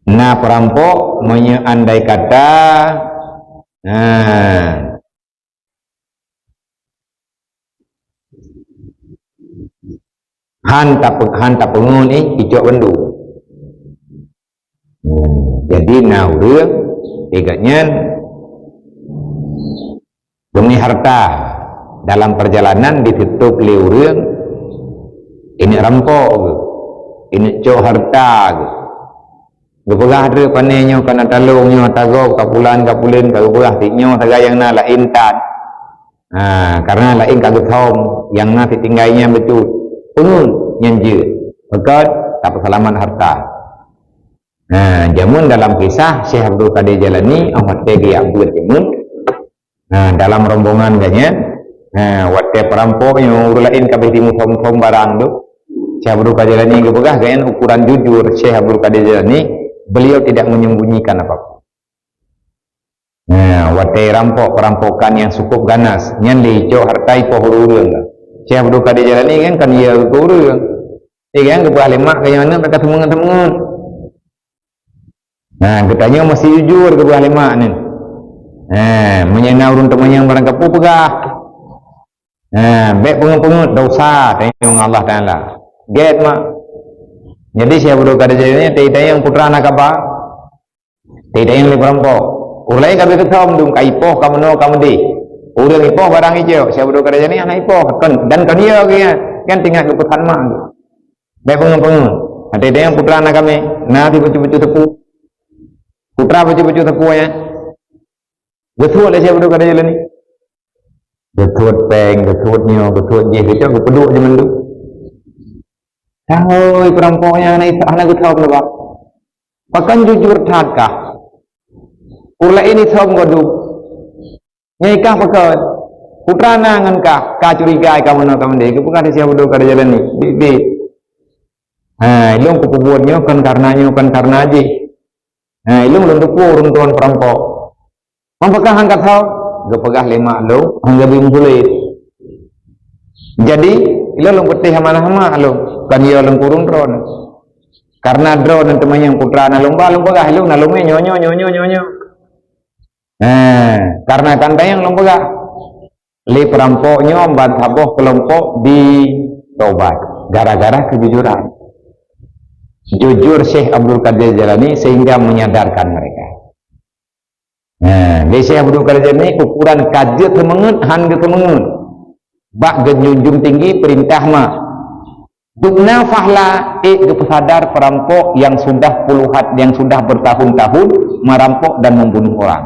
Na perampok andai kata han tak pengun icok bendu. Jadi naurang tiganya demi harta dalam perjalanan ditutup liurang ini rampok ini cok harta gepegah ada panenyo kana talungnya tago kapulan kagepegah tiknyo tagayang na lain tan. Karena lain kagetom yang na tinggalnya betul pengun nyenje pekat tak persalaman harta. Jamun dalam kisah Syekh Abdul Qadir Jailani awat tegi abdul jamun dalam rombongan ganyan watte perampoknya urulain kabeh dimusom-som barang tu Syekh Abdul Qadir Jailani gepegah ganyan ukuran jujur Syekh Abdul Qadir Jailani. Beliau tidak menyembunyikan apapun. Watai perampokan yang cukup ganas. Yang dihijo hartai pohururung. Syekh Abdul Qadir Jailani kan ia pohururung. Kan kebuah lemak kaya mana mereka temungan-temungan. Katanya masih jujur kebuah lemak ni. Menyenau urun teman yang barang kepu pegah. Baik pengut-pengut dosa. Tanya Allah Ta'ala. Get mak. Jadi Syekh Abdul Qadir Jailani tidak yang putra anak apa, tidak yang lebih perampok. Ulai kami ketom dum kaipoh kamu no kamu di. Urang ipoh barang hijau. Syekh Abdul Qadir Jailani anak ipoh dan kan dia kan tinggal keputusan mak. Baik pengen. Tidak yang putra anak kami. Nah baju-baju tepu. Putra baju-baju tepu ya. Betul ada Syekh Abdul Qadir Jailani. Betul peng, betulnya, betul je kita kedua zaman tu. Oi perampoknya anak tahu berapa. Pakan jujur tatkah. Ulai ini tahu ngodu. Nyai kah pakai. Putra nangan kah. Kah curiga kamu nak kamu dek. Bukan Syekh Abdul Qadir Jailani. Bibi. Ilung kepubuannya kan karena aja. Ilung lentuk urung tuan perampok. Apakah angkat tahu? Gepegah lima lo. Hingga bimbulit. Jadi ilung putih hama-hama lo. Kan ia lengkurung drone karena drone teman yang putra na lomba gah lu na lume nyonyo karena kanta yang lomba gah li perampoknya ban haboh kelompok di tobat gara-gara kejujuran jujur Syekh Abdul Qadir Jailani sehingga menyadarkan mereka. Di Syekh Abdul Qadir Jailani ukuran kajet temengut han ketemengut bak genjunjung tinggi perintah mah Dukna fahla kepesadar perampok yang sudah bertahun-tahun merampok dan membunuh orang.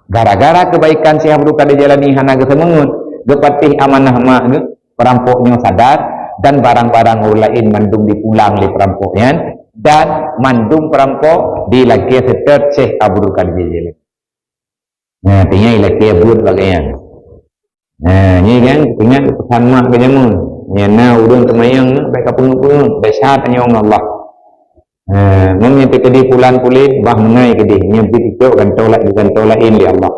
Gara-gara kebaikan Syekh Abdul Qadir Jailani hana kesemengut, gepatih amanah mak perampoknya sadar, dan barang-barang orang lain mandum dipulang oleh perampoknya, dan mandum perampok di laki seter Syekh Abdul Qadir Jilani. Nah, tinggal laki abud bagaian. Nah, ni kan ingat pesan mak ke jamun. Nya na urang temayang baik kapung-pung besar tanya Allah. Memang kedi pulan kulit bah menai kedi nyampi itu kan tolak ini Allah.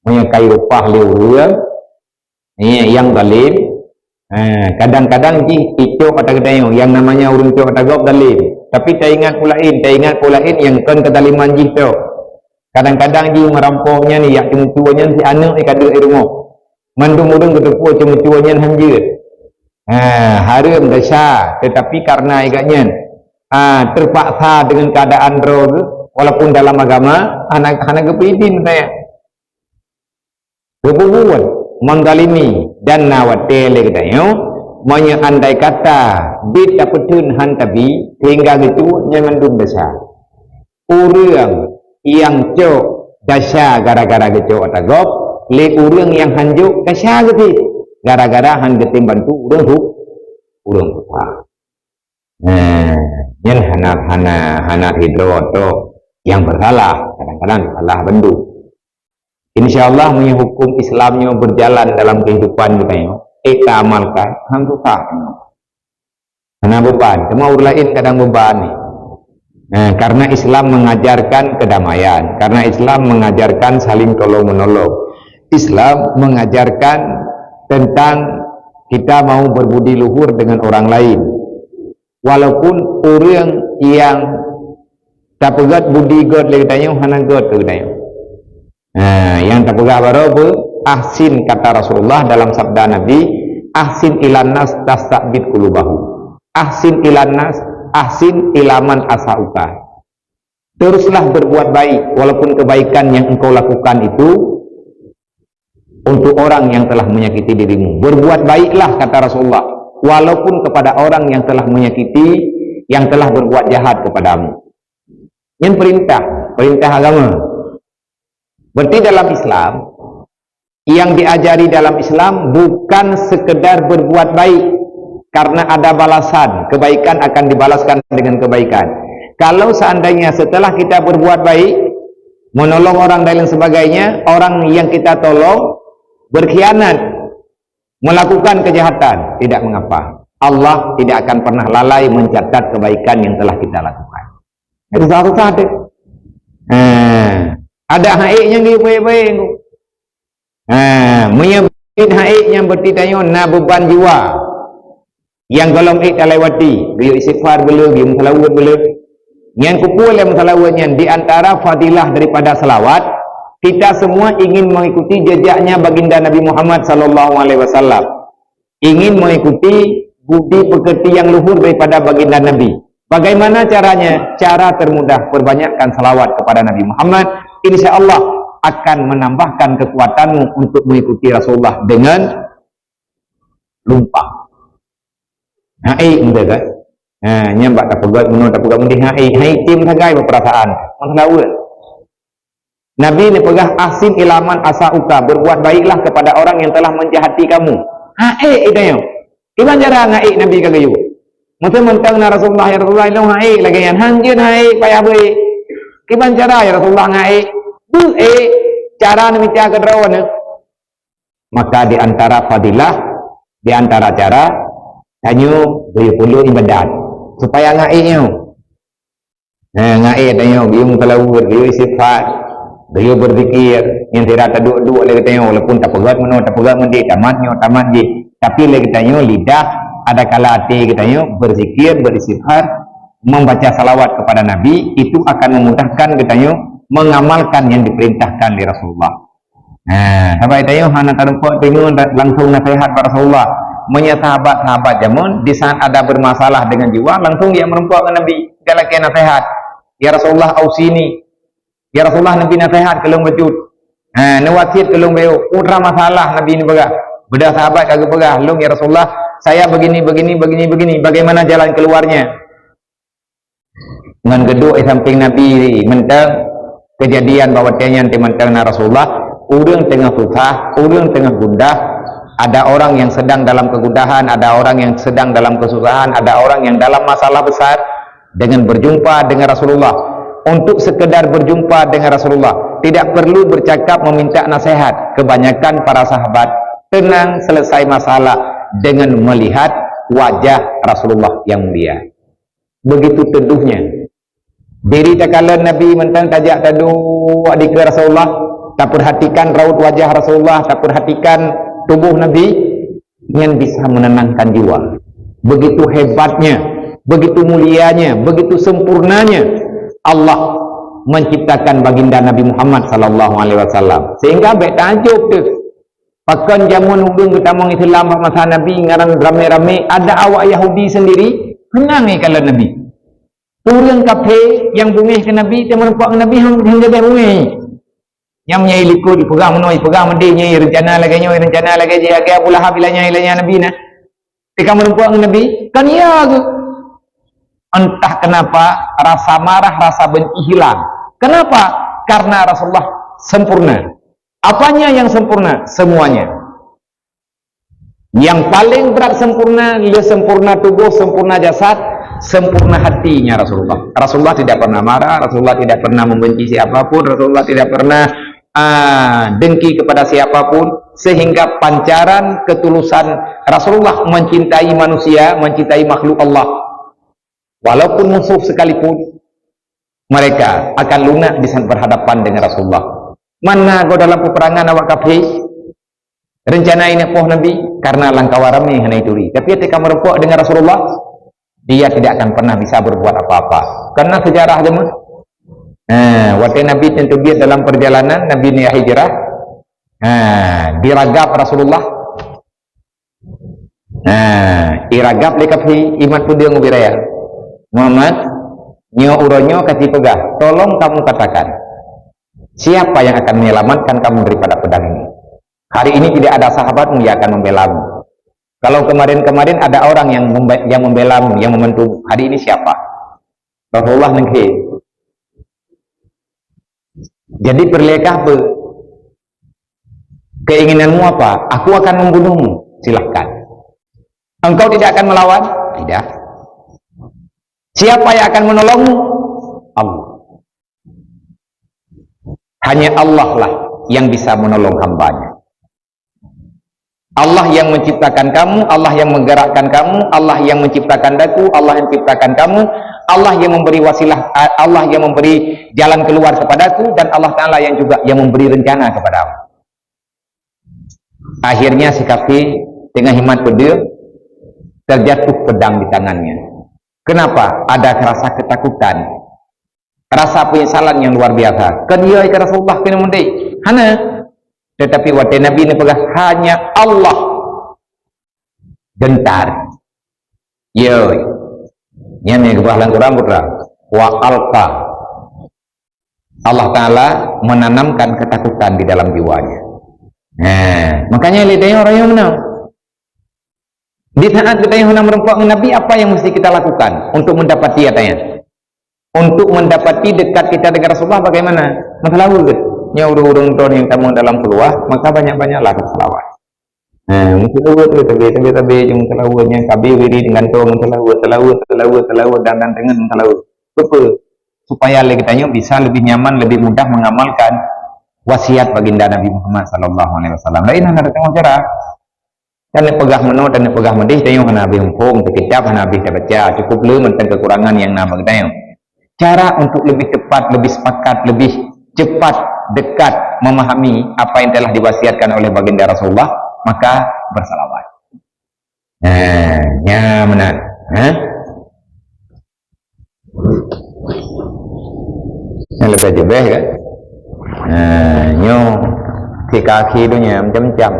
Punya kayu upah le urang. Ni yang dalim. Kadang-kadang ji itu kata kedayo yang namanya urang tu kata gop dalim. Tapi tak ingat pulain yang kan kedaliman ji tu. Kadang-kadang ji merampoknya ni yang cuma-cumanya si anak ni kada rumah. Mandung-mandung ketepu cuma-cumanya hanjir. Haram dasar, tetapi karena agaknya terpaksa dengan keadaan roh, walaupun dalam agama anak kepidin saya kebubuan menggalimi dan nawatele katanya andai kata bit dapetun hantabi hingga gitu nyamandun dasar urang yang cok dasar gara-gara gitu atagop le urang yang hanjuk dasar gitu gara-gara han getim bantu urang rupa. Nyen hana hidro atau yang bersalah kadang-kadang salah bantu. Insyaallah punya hukum Islamnya berjalan dalam kehidupan kita kita amalkan hang susah. Karena beban, cuma orang lain kadang beban ni. Karena Islam mengajarkan kedamaian, karena Islam mengajarkan saling tolong menolong. Islam mengajarkan tentang kita mau berbudi luhur dengan orang lain walaupun orang yang tak pegat budi god lagi tanya hana god ke tanya yang tak pegat baru ahsin kata Rasulullah dalam sabda Nabi ahsin ilan nas tasabit qulubahu ahsin ilan nas ahsin ilaman asauka teruslah berbuat baik walaupun kebaikan yang engkau lakukan itu untuk orang yang telah menyakiti dirimu. Berbuat baiklah kata Rasulullah walaupun kepada orang yang telah menyakiti, yang telah berbuat jahat kepadamu. Yang perintah agama. Berarti dalam Islam yang diajari dalam Islam bukan sekedar berbuat baik karena ada balasan, kebaikan akan dibalaskan dengan kebaikan. Kalau seandainya setelah kita berbuat baik, menolong orang dan lain sebagainya, orang yang kita tolong berkhianat, melakukan kejahatan, tidak mengapa. Allah tidak akan pernah lalai mencatat kebaikan yang telah kita lakukan. Itu susah-susah deh. Ada haiknya di baik-baik. Menyebut haiknya bertitanya na beban jiwa. Yang golong lewati, beliau istighfar beliau, beliau salawat beliau. Yang kupul yang salawatnya di antara fadilah daripada salawat. Kita semua ingin mengikuti jejaknya baginda Nabi Muhammad SAW. Ingin mengikuti budi pekerti yang luhur daripada baginda Nabi. Bagaimana caranya? Cara termudah, perbanyakkan salawat kepada Nabi Muhammad. Insya Allah akan menambahkan kekuatanmu untuk mengikuti Rasulullah dengan lumpang. Hai, mudah kan? Nyampak tak pegat, menurut tak pegat mending hai tim sagai perasaan. Masalah Nabi ini pegah ahsin ilaman asauka, berbuat baiklah kepada orang yang telah menjahati kamu. Itanya. Gimana cara ngai Nabi kagayu? Mungkin mentang na Rasulullah ya Rasulullah itu ngai lagi yang hanjir ngai payah baik. Gimana cara ya Rasulullah ngai? Cara Nabi tiaga rawan. Maka di antara fadilah, di antara cara hanya perlu ibadat supaya ngai-nya. Ngai tanya biung kelawur, biung sifat. Beliau berzikir yang tidak taduk-duk lagi tanya walaupun tak pegat mana tak pegat mandi tamat je tapi lagi tanya lidah ada kala hati kita berzikir beristighfar membaca salawat kepada Nabi itu akan memudahkan kita mengamalkan yang diperintahkan di Rasulullah. Sampai tanya hana tarumpuk tengok langsung nasihat para Rasulullah punya sahabat-sahabat jamun di saat ada bermasalah dengan jiwa langsung dia merumpuk ke Nabi galak nasihat ya Rasulullah ausini ya Rasulullah Nabi nasihat kelung bejut. Nawasit kelung beo. Putra masalah Nabi ini pegah. Beda sahabat kagak pegah. Lung ya Rasulullah, saya begini. Bagaimana jalan keluarnya? Dengan kedua samping Nabi mentang kejadian bahawa tanya mentang Rasulullah, urang tengah susah, urang tengah gundah, ada orang yang sedang dalam kegundahan, ada orang yang sedang dalam kesusahan, ada orang yang dalam masalah besar, dengan berjumpa dengan Rasulullah, untuk sekedar berjumpa dengan Rasulullah, tidak perlu bercakap meminta nasihat. Kebanyakan para sahabat tenang selesai masalah dengan melihat wajah Rasulullah yang mulia. Begitu teduhnya. Diri takala Nabi mentang tajak teduh adik Rasulullah, tak perhatikan raut wajah Rasulullah, tak perhatikan tubuh Nabi, yang bisa menenangkan jiwa. Begitu hebatnya, begitu mulianya, begitu sempurnanya Allah menciptakan baginda Nabi Muhammad sallallahu alaihi wasallam, sehingga baik tajuk tu pakan jamun hubung kita mong Islam masa Nabi ngaran rame-rame, ada awak Yahudi sendiri kenang ni kalau Nabi turun kafe yang bungih ke Nabi, dia merupakan Nabi hingga dia bungih yang menyai liku dipegang menoi pegang mendenya rencana lagi dia ke Abu Lahab ilanya Nabi nah ketika merupakan Nabi kan ya tu. Entah kenapa rasa marah, rasa benci hilang. Kenapa? Karena Rasulullah sempurna. Apanya yang sempurna? Semuanya. Yang paling berat sempurna, dia sempurna tubuh, sempurna jasad, sempurna hatinya Rasulullah. Rasulullah tidak pernah marah, Rasulullah tidak pernah membenci siapapun, Rasulullah tidak pernah dengki kepada siapapun, sehingga pancaran ketulusan Rasulullah mencintai manusia, mencintai makhluk Allah. Walaupun musuh sekalipun, mereka akan lunak di saat berhadapan dengan Rasulullah. Mana kau dalam peperangan awak kafir? Rencana ini poh Nabi karena langkah warami hana itu. Tapi ketika merempuk dengan Rasulullah, dia tidak akan pernah bisa berbuat apa-apa. Karena sejarah jemaah. Waktu Nabi tentu dia dalam perjalanan Nabi ni hijrah, diragap Rasulullah. Diragap le kafir imat pun dia ngubiraya. Muhammad nyo uronyo kati pegah, tolong kamu katakan siapa yang akan menyelamatkan kamu daripada pedang ini. Hari ini tidak ada sahabatmu yang akan membelamu. Kalau kemarin-kemarin ada orang yang membelamu, yang membantu, hari ini siapa? Rasulullah nengke. Jadi perlekah keinginanmu apa? Aku akan membunuhmu, silahkan. Engkau tidak akan melawan? Tidak. Siapa yang akan menolongmu? Allah. Hanya Allah lah yang bisa menolong hambanya. Allah yang menciptakan kamu, Allah yang menggerakkan kamu, Allah yang menciptakan daku, Allah yang menciptakan kamu, Allah yang memberi wasilah, Allah yang memberi jalan keluar kepadaku, dan Allah Ta'ala yang juga yang memberi rencana kepadamu. Akhirnya si kafir dengan himmat pedih terjatuh pedang di tangannya. Kenapa? Ada rasa ketakutan, rasa penyesalan yang luar biasa. Kan dia ikan Rasulullah kena mendai, hana. Tetapi waktu Nabi ini pegang hanya Allah. Gentar. Yoi. Yang kebahalan Quran putra. Wa alqa. Allah Taala menanamkan ketakutan di dalam jiwanya. Makanya lidahnya orang yang menang. Di saat kita yang hendak merempuk Nabi, apa yang mesti kita lakukan untuk mendapati atanya? Untuk mendapati dekat kita dengan Rasulullah bagaimana? Masalah urut. Nya urung-urung ton yang kamu dalam keluar, maka banyak-banyaklah berselawat. Mungkin urut tapi jum selawatnya kabi wiri dengan tong selawat dan dengan selawat. Supaya kitanya bisa lebih nyaman, lebih mudah mengamalkan wasiat baginda Nabi Muhammad sallallahu alaihi wasallam. Lain ada tengok cara. Dan pegah meno dan pegah medih tayong hanabi hukum tekicap hanabi baca cukup le menten kekurangan yang nama kita cara untuk lebih cepat, lebih sepakat, lebih cepat dekat memahami apa yang telah diwasiatkan oleh baginda Rasulullah, maka bersalawat. Benar. Yang lebih jebeh kan? Nyo si kaki dunia macam-macam.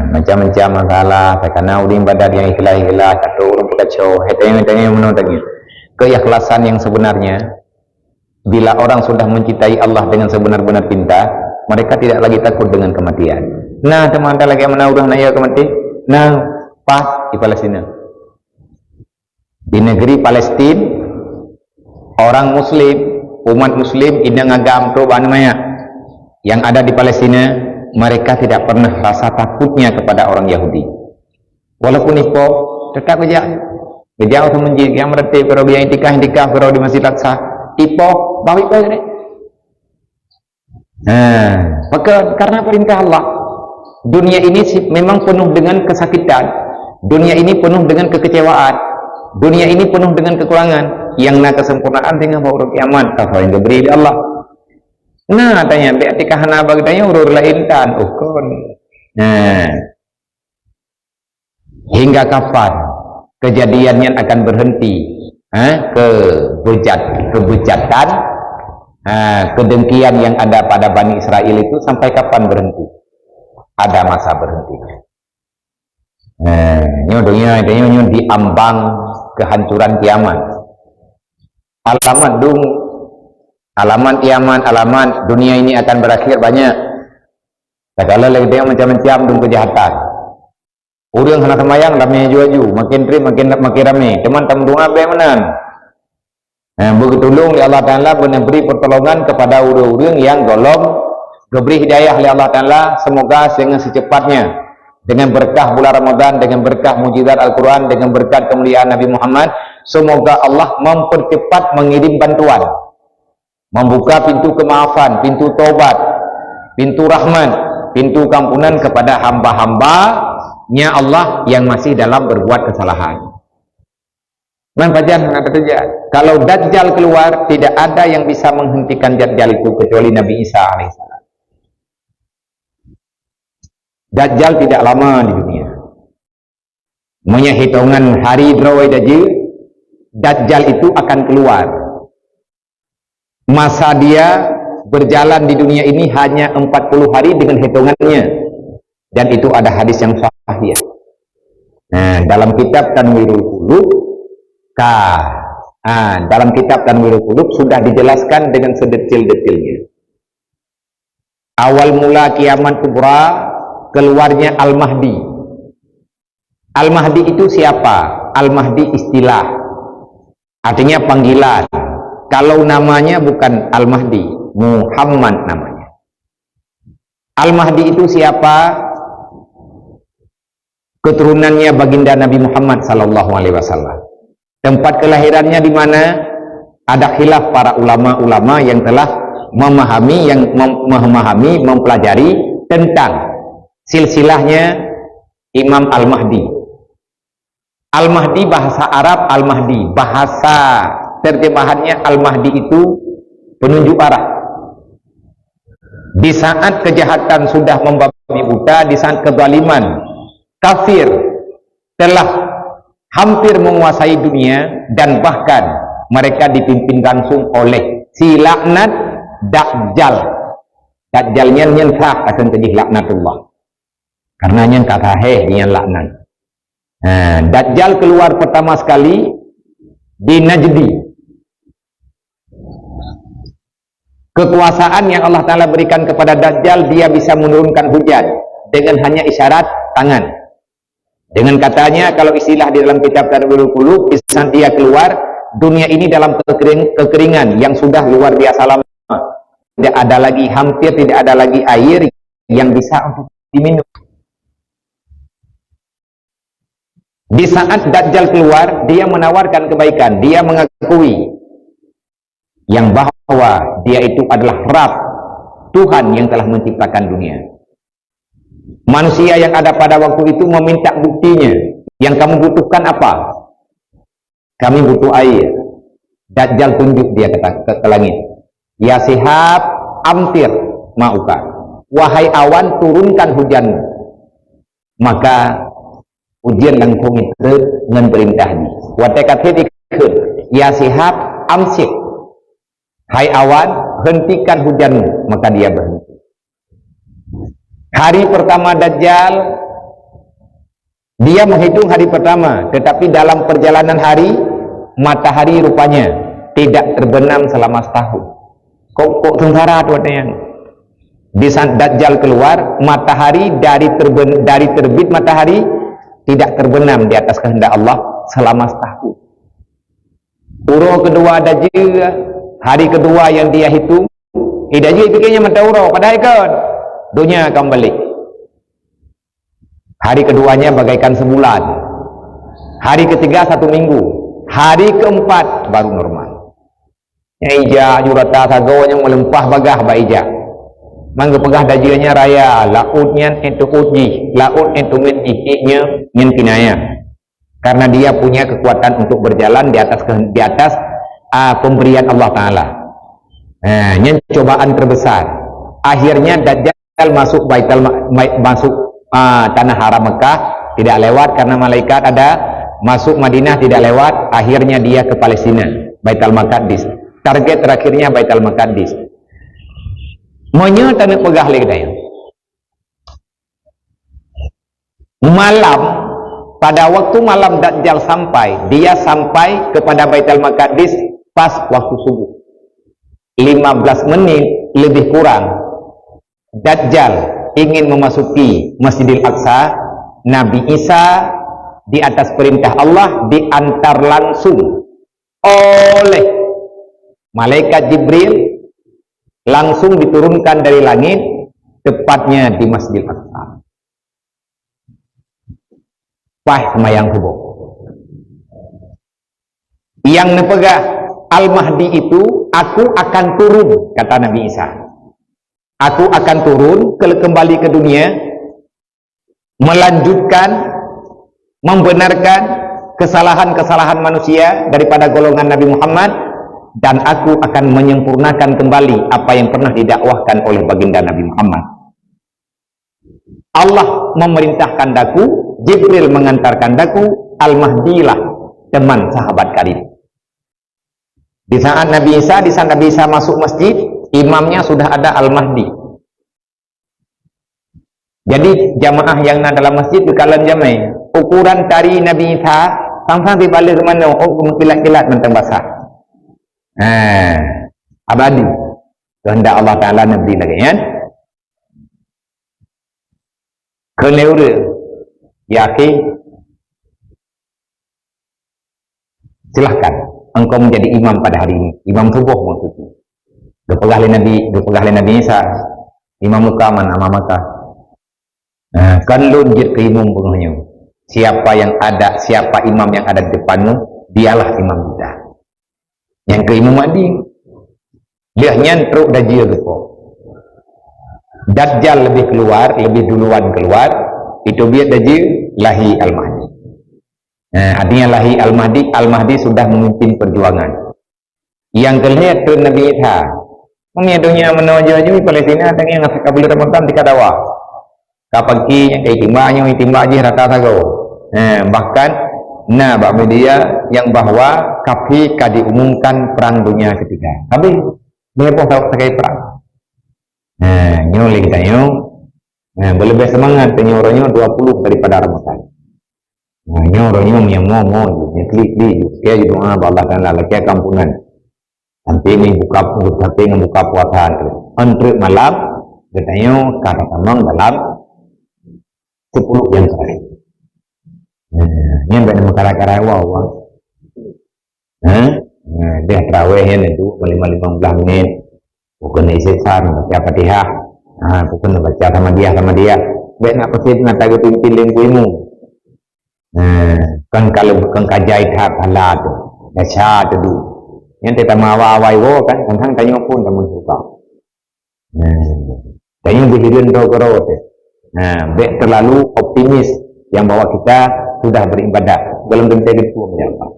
Macam-macam masalah karena udin badan yang ikhlas atau urung kacau heteng menontonnya. Keikhlasan yang sebenarnya, bila orang sudah mencintai Allah dengan sebenar-benar cinta, mereka tidak lagi takut dengan kematian. Nah, teman-teman lagi mana udah naya kematian? Nah, pas di Palestina, di negeri Palestina, orang Muslim, umat Muslim, indang agam tu namanya, yang ada di Palestina. mereka tidak pernah rasa takutnya kepada orang Yahudi. Walaupun ipo tetap kerja ke masjid yang meretip kalau dia intikah kalau di Masjid Al-Aqsa ipo bawi apa ni? Maka karena perintah Allah, dunia ini memang penuh dengan kesakitan, dunia ini penuh dengan kekecewaan, dunia ini penuh dengan kekurangan. Yang nak kesempurnaan dengan baru kiamat. Apa yang diberi oleh Allah? Nah, tanya beatikah hana bagi tanya urur lain tan ukun. Hingga kapan kejadiannya akan berhenti? Kebejatan, kedengkian yang ada pada Bani Israel itu sampai kapan berhenti? Ada masa berhenti. Nyodonya diambang kehancuran kiamat. Alamat kiamat, alamat dunia ini akan berakhir banyak. Segala lagi tengok macam-macam dung kejahatan. Orang hendak semayang ramai ju-ju, makin ramai. Teman tamu doa bagaimana? Begitu tolong oleh Allah Taala memberi pertolongan kepada orang-orang yang golong, diberi hidayah oleh Allah Taala, semoga dengan secepatnya, dengan berkah bulan Ramadan, dengan berkah mujizat Al-Quran, dengan berkat kemuliaan Nabi Muhammad, semoga Allah mempercepat mengirim bantuan, membuka pintu kemaafan, pintu taubat, pintu rahmat, pintu kampunan kepada hamba-hambanya Allah yang masih dalam berbuat kesalahan. Pajan kata saja, kalau Dajjal keluar, tidak ada yang bisa menghentikan Dajjal itu kecuali Nabi Isa alaihissalam. Dajjal tidak lama di dunia. Hitungan hari Drawai Dajjal itu akan keluar. Masa dia berjalan di dunia ini hanya 40 hari dengan hitungannya. Dan itu ada hadis yang sahih. Dalam kitab Tanwirul Qulub, dalam kitab Tanwirul Qulub sudah dijelaskan dengan sedetil-detilnya. Awal mula kiamat kubra, keluarnya Al-Mahdi. Al-Mahdi itu siapa? Al-Mahdi istilah, artinya panggilan. Kalau namanya bukan Al-Mahdi, Muhammad namanya. Al-Mahdi itu siapa? Keturunannya baginda Nabi Muhammad sallallahu alaihi wasallam. Tempat kelahirannya di mana? Ada khilaf para ulama-ulama yang telah memahami, mempelajari tentang silsilahnya Imam Al-Mahdi. Al-Mahdi bahasa Arab, Al-Mahdi bahasa terjemahannya Al-Mahdi itu penunjuk arah. Di saat kejahatan sudah membabi buta, di saat kezaliman kafir telah hampir menguasai dunia, dan bahkan mereka dipimpin langsung oleh si laknat Dajjal. Dajjalnya nyentah akan terjadi laknatullah. Karena yang kata yang laknat. Dajjal keluar pertama sekali di Najdi. Kekuasaan yang Allah Ta'ala berikan kepada Dajjal, dia bisa menurunkan hujan dengan hanya isyarat tangan. Dengan katanya, kalau istilah di dalam kitab Tanwirul Qulub, saat dia keluar, dunia ini dalam kekeringan yang sudah luar biasa lama. Tidak ada lagi, hampir tidak ada lagi air yang bisa untuk diminum. Di saat Dajjal keluar, dia menawarkan kebaikan. Dia mengakui yang bahwa dia itu adalah Rabb, Tuhan yang telah menciptakan dunia. Manusia yang ada pada waktu itu meminta buktinya. Yang kamu butuhkan apa? Kami butuh air. Dajjal tunjuk dia ke langit. Ya sihab amtir ma'uka. Wahai awan, turunkan hujanmu. Maka ujian langsung itu dengan perintahnya. Watekatnya dikut. Ya sihab amsik. Hai awan, hentikan hujanmu. Maka dia berhenti. Hari pertama Dajjal, dia menghitung hari pertama, tetapi dalam perjalanan hari, matahari rupanya tidak terbenam selama setahun. Kok sengsara tuh yang di saat Dajjal keluar, matahari dari terbit matahari tidak terbenam di atas kehendak Allah selama setahun. Uro kedua Dajjal, hari kedua yang dia hitung, Dajjal pikirnya mata uro, padahal kan dunia akan balik. Hari keduanya bagaikan sebulan, hari ketiga 1 minggu, hari keempat baru normal. Yang ija jurata sago yang melempah bagah ba ija. Mangga pegah dajiannya raya, lautnya itu uji, laut itu menjiknya nyen pinaya. Karena dia punya kekuatan untuk berjalan di atas pemberian Allah Taala. Nyen cobaan terbesar. Akhirnya Dajjal masuk tanah haram Mekah tidak lewat karena malaikat ada, masuk Madinah tidak lewat, akhirnya dia ke Palestina, Baitul Maqdis. Target terakhirnya Baitul Maqdis. Monya tanah pegah lagi daya. Malam, pada waktu malam Dajjal sampai, dia sampai kepada Baitul Maqdis pas waktu subuh. 15 menit lebih kurang Dajjal ingin memasuki Masjidil Aqsa. Nabi Isa di atas perintah Allah diantar langsung oleh malaikat Jibril, langsung diturunkan dari langit, tepatnya di Masjidil Aqsa. Wah, semayang subuh. Yang nepegah Al-Mahdi itu, aku akan turun, kata Nabi Isa. Aku akan turun kembali ke dunia, melanjutkan, membenarkan kesalahan-kesalahan manusia daripada golongan Nabi Muhammad, dan aku akan menyempurnakan kembali apa yang pernah didakwahkan oleh baginda Nabi Muhammad. Allah memerintahkan daku, Jibril mengantarkan daku, Al-Mahdi lah teman sahabat karib. Di saat Nabi Isa masuk masjid, imamnya sudah ada Al-Mahdi. Jadi jamaah yang ada dalam masjid bekalan jamaah ukuran tari Nabi Isa sampai balik mana kilat-kilat mentang basah. Abadi kehendak Allah Ta'ala Nabi lagi kan. Keleura yakin, silahkan engkau menjadi imam pada hari ini, imam subuh maksudnya. Dupegah Nabi Isa, imam muka man ama maka. Kan lunjit ke imam penghanya. Siapa imam yang ada di depanmu, dialah imam kita. Yang ke imam adi, dia nyantruk dajia gitu. Dajjal lebih duluan keluar, itu dia dajia lahi Al-Mahdi. Artinya lahi Al-Mahdi sudah memimpin perjuangan. Yang kelihatan ke Nabi Isa, menyadunya menojoj Palestina dengan ngasih kabul Ramadan di Kadawa. Kapagi yang itimba aja rata sago. Bahkan bak media yang bahwa ketika diumumkan perang dunia ketiga. Tapi dia pun tahu sebagai perang. Nyoleh kita berlebih semangat penyuruhnya 20 daripada Ramadan. Nyuruhnya menyamu klik dia jadi Allah dan Allah kayak kampunan. Sampai membuka puasa antri malam katanya kata tamang dalam 10 yang terakhir. Ini benar makara-kara wow. Dia terawih itu 15 menit. Bukan isi san baca Fatihah. Bukan baca sama dia. Baik nak pesit nak tahu pimpin kuimu. Kan kalau bukan kajai tak halat. Dasar tu. Yang kita mawa-awai kan tentang tanya pun kamu suka. Tanya berhidup do-do. Baik terlalu optimis yang bahwa kita sudah beribadah belum tentu itu menjawab.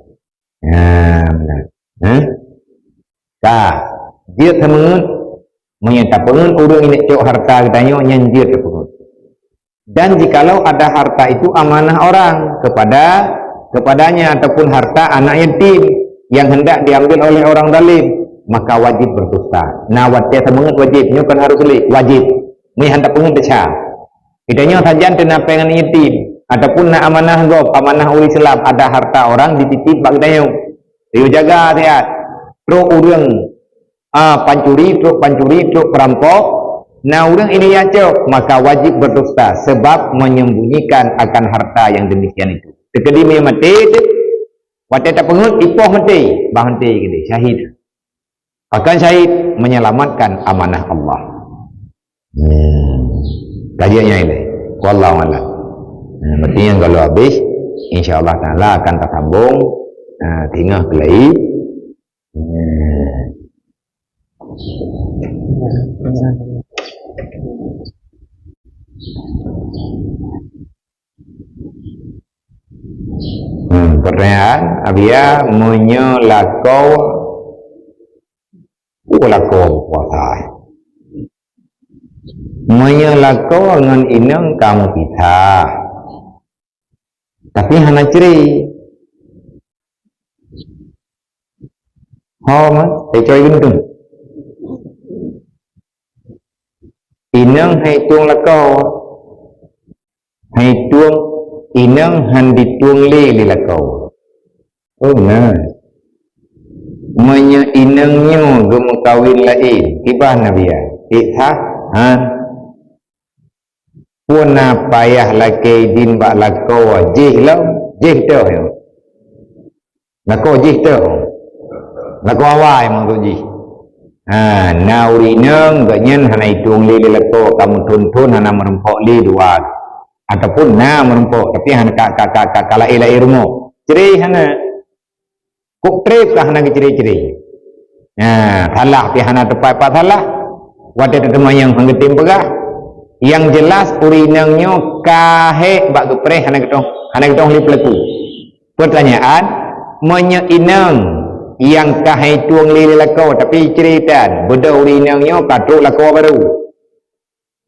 Dia temen menyata pengen orang ini cok harta katanya nyanjir ke pengen. Dan jikalau ada harta itu amanah orang kepadanya ataupun harta anak yatim yang hendak diambil oleh orang zalim, maka wajib berdosa. Nah, wajib temen wajibnya kan harus wajib. Menghendak pengen decah. Idanya saja kena pengen yatim ataupun nak amanah orang Islam, ada harta orang dititip bagi dayo. Dia jaga hati-hati. Truk urang pancuri, truk perampok. Nah, urang ini ya cok, maka wajib berdosa sebab menyembunyikan akan harta yang demikian itu. Tekedi mati, waktu tak pengut ipoh mati, bahante gini syahid. Akan syahid menyelamatkan amanah Allah. Kajiannya ini wallahu a'lam. Berarti yang kalau habis insyaallah taala akan tersambung tinggal kelai. Pertanyaan Abia menyelakau puasa menyelakau dengan inang kamu kita tapi hana ceri mas saya coy gendung inang hai tuang lakau hai tuang inang handi tuang li lakau nah menya inangnya gemukawin lain tibah nabiya itha puna payah laki din bak lakau jih lau jih tu lakau jih tu lakau awai mang tu jih nauri neng ganyan hanai tuang li lakau kamu tuntun hana merempok li dua ataupun merempok tapi hana kala ila irmo ceri hana kuk trip kah hana ceri-ceri salah pi hana tepat apa salah wadah tetema yang hanggetim pegah yang jelas urinangnya kahe bak gepreh hana getong li pelaku. Pertanyaan menyeinang yang kahe tuang li lakau tapi ceritan beda urinangnya katuk lakau baru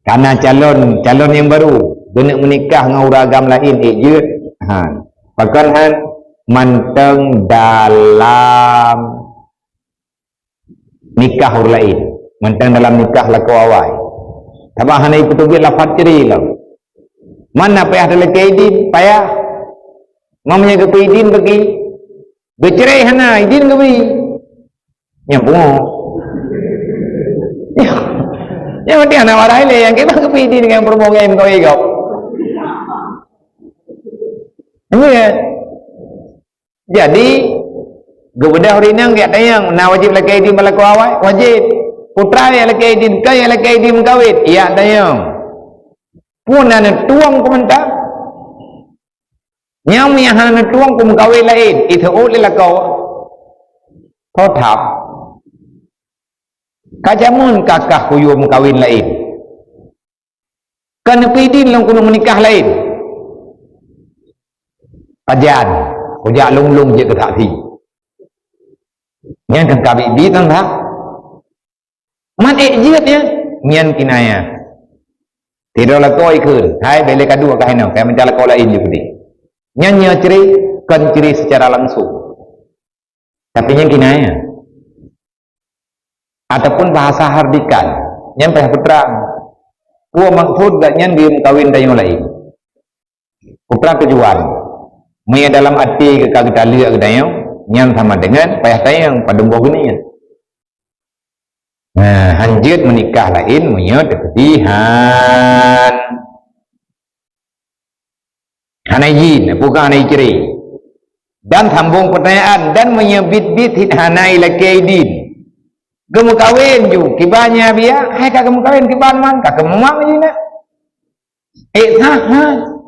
karena calon yang baru benak menikah dengan uragam lain je bahkan manteng dalam nikah orang lain manteng dalam nikah lakau awal tabah hana iputubit lafad ceri lah mana payah dalam keidin payah mamanya ke peidin bagi bercerai hana idin ke beri yang pungo yang mati hana warai le yang kita ke peidin dengan permogen kau igap ini ya jadi gebedah rinang dia tayang na wajib laki idin balaku awal wajib putra yang laki idin kaya laki idin kawit iya tayang pun ana tuang komentar nyam yang hana tuang kum kawit lain itu uli lakau kau thap kajamun kakak kuyum kawin lain kan pidin lang kuno menikah lain kajian kujak lung je ke taksi nyan kan kabi di tang tak mat jiatnya nyan kinaya tidak lakau ikut hai bele kadua kahino kaya mencala kau lain juga di nyanyi ceri kan ceri secara langsung tapi nyan kinaya ataupun bahasa hardikan nyan payah putra puan maksud gak nyan dia kawin dengan lain putra tujuan Maya dalam arti kita lihat kedayang yang sama dengan payah tayang pada buah gini hanjit menikah lain punya kepedihan hanajin bukan hanai ceri dan sambung pertanyaan dan menyebit-bit hanai lakaidin kamu kawin ju kibanya biya hai kamu kawin kiban man kakak memang je nak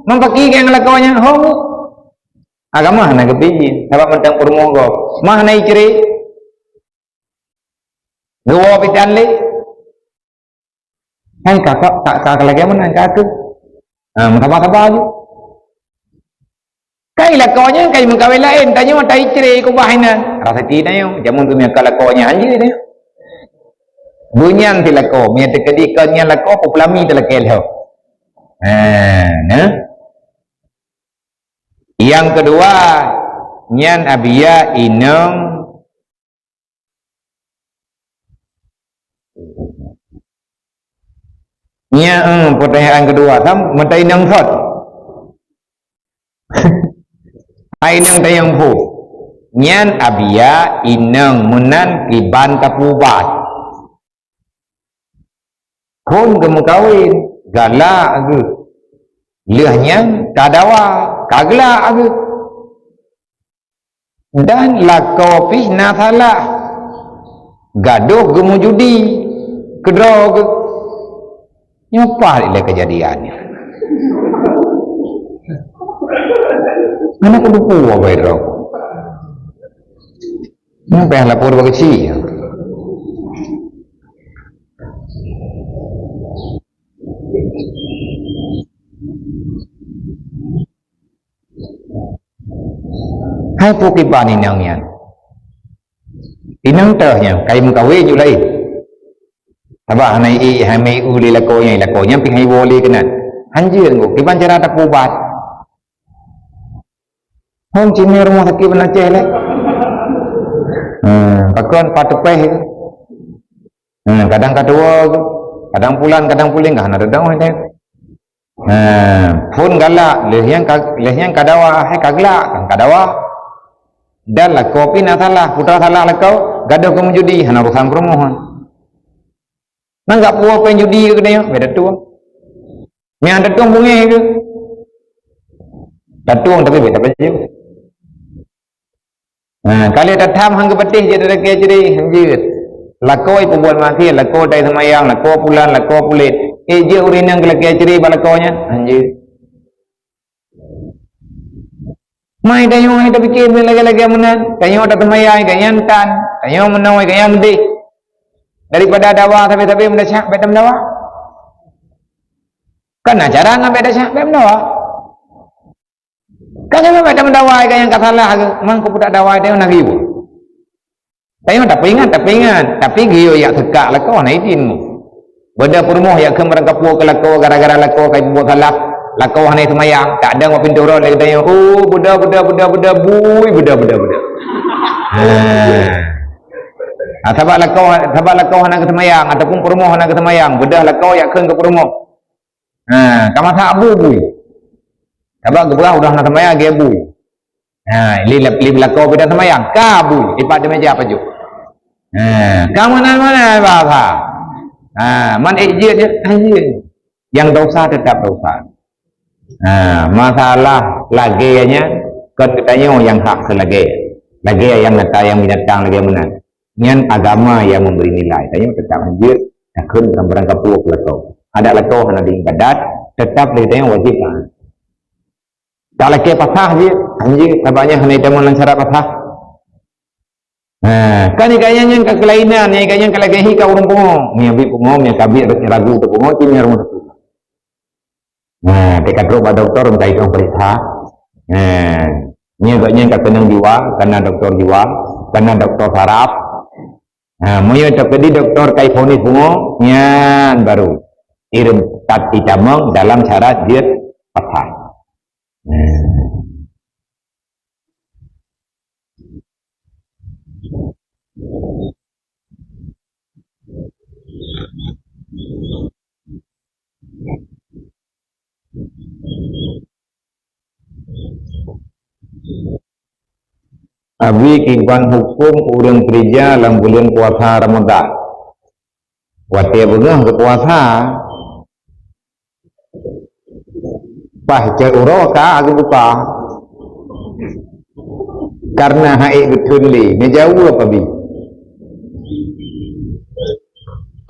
mempaki yang lakaunya homo agama hana kepijin sebab mentang permogo mah nai ceri dua pitan le hai kakak lagi mana kakak apa aja kai lakaunya kai mengkawin lain tanya mah tai ceri ku bahina rasa tidak yo jamun tu miak lakaunya anjir dia bunyan tilako mia tekedikannya lakau populami telekel ho yang kedua nyan abia inang nya pertanyaan kedua sam mata inang sot inang tayang pu nyan abia inang munan kiban kapubat kon kamu kawin gala agu lehnya kadawa kagla agu dan lakau pihna salah gaduh gemu judi kedrog Nyopa ile kejadiannya. Mana aku lupa apa itu? Nyampe lapor bagi si. Hai pukipan inang yan. Inang ternya kay mengkawi julai. Tabah hanai hamai uli lakonya pingai woli kenan. Anjir ngok kiban cara tak ubat. Hong cini rumah sakit benar celek. Pakon patupeh. Kadang kedua, kadang pulang kan ada dong ini. Pun galak lehyang kadawa hai kagla kan kadawa. Dan lah kopi nak salah putra salah lah kau gaduh kamu judi hana urusan permohon. Nggak puas pengen judi ke dia beda tuang. Ni ada tuang bunga ke? Datuang tapi beda baju. Kali datang hang kepetih jadi rakyat jadi hanjir. Lakoi pembuat mati, lakoi dari semayang, lakoi pulan, lakoi pulit. Je urin yang kelakoi ceri balakonya hanjir. Mai kayo ay tapikir lagi menan, kayo ada semayang, kayo tan, kayo menawai, kayo mudi. Daripada dawa tapi mendasyak betam dawa. Kan acara ngam beda betam dawa. Kan betam dawa kayo kasalah, mang ko putak dawa dia nak giu. Kayo tapi ingat, tapi giu yak tegak lah kau nak izin mu. Benda permoh yak kemerang kapu ke lako gara-gara lako kayo buat salah. Lakau hanai semayang, tak ada apa pintu orang lagi tanya, oh budak, bui budak. Sebab lakau hanai ke semayang ataupun permoh hanai ke semayang, budak lakau yang kena ke permoh. Kamu tak bui. Sebab kebelah udah nak semayang dia bui. Li lakau budak semayang, ka bui. Ipat dia meja apa ju? Kamu mana bahasa? Man ejit yang dosa tetap dosa. Masalah lagenya katanya yang hak selagi yang nata yang binatang lagi mana nyan agama yang memberi nilai tanya tetap anjir takun gambaran kapur lekau ada lekau hana di ibadat tetap tanya wajib tak lagi pasah je anjir sabanya hana itu lancar pasah kan ikanya yang kelainan ikanya kelagahi ka urang pungo ni abi pungo ni kabir ragu tu pungo kini rumah dekat rumah doktor minta itu periksa. Ni agaknya kat tenang jiwa, karena doktor jiwa, karena doktor saraf. Moyo terjadi doktor kaifoni pungo, nyan baru irim tati camong dalam syarat diet pasal. Abi kiban hukum urang gereja dalam bulan puasa Ramadan. Wati beungah ke puasa. Pah uro ka aku buka. Karena haik betul li, ni jauh apa bi?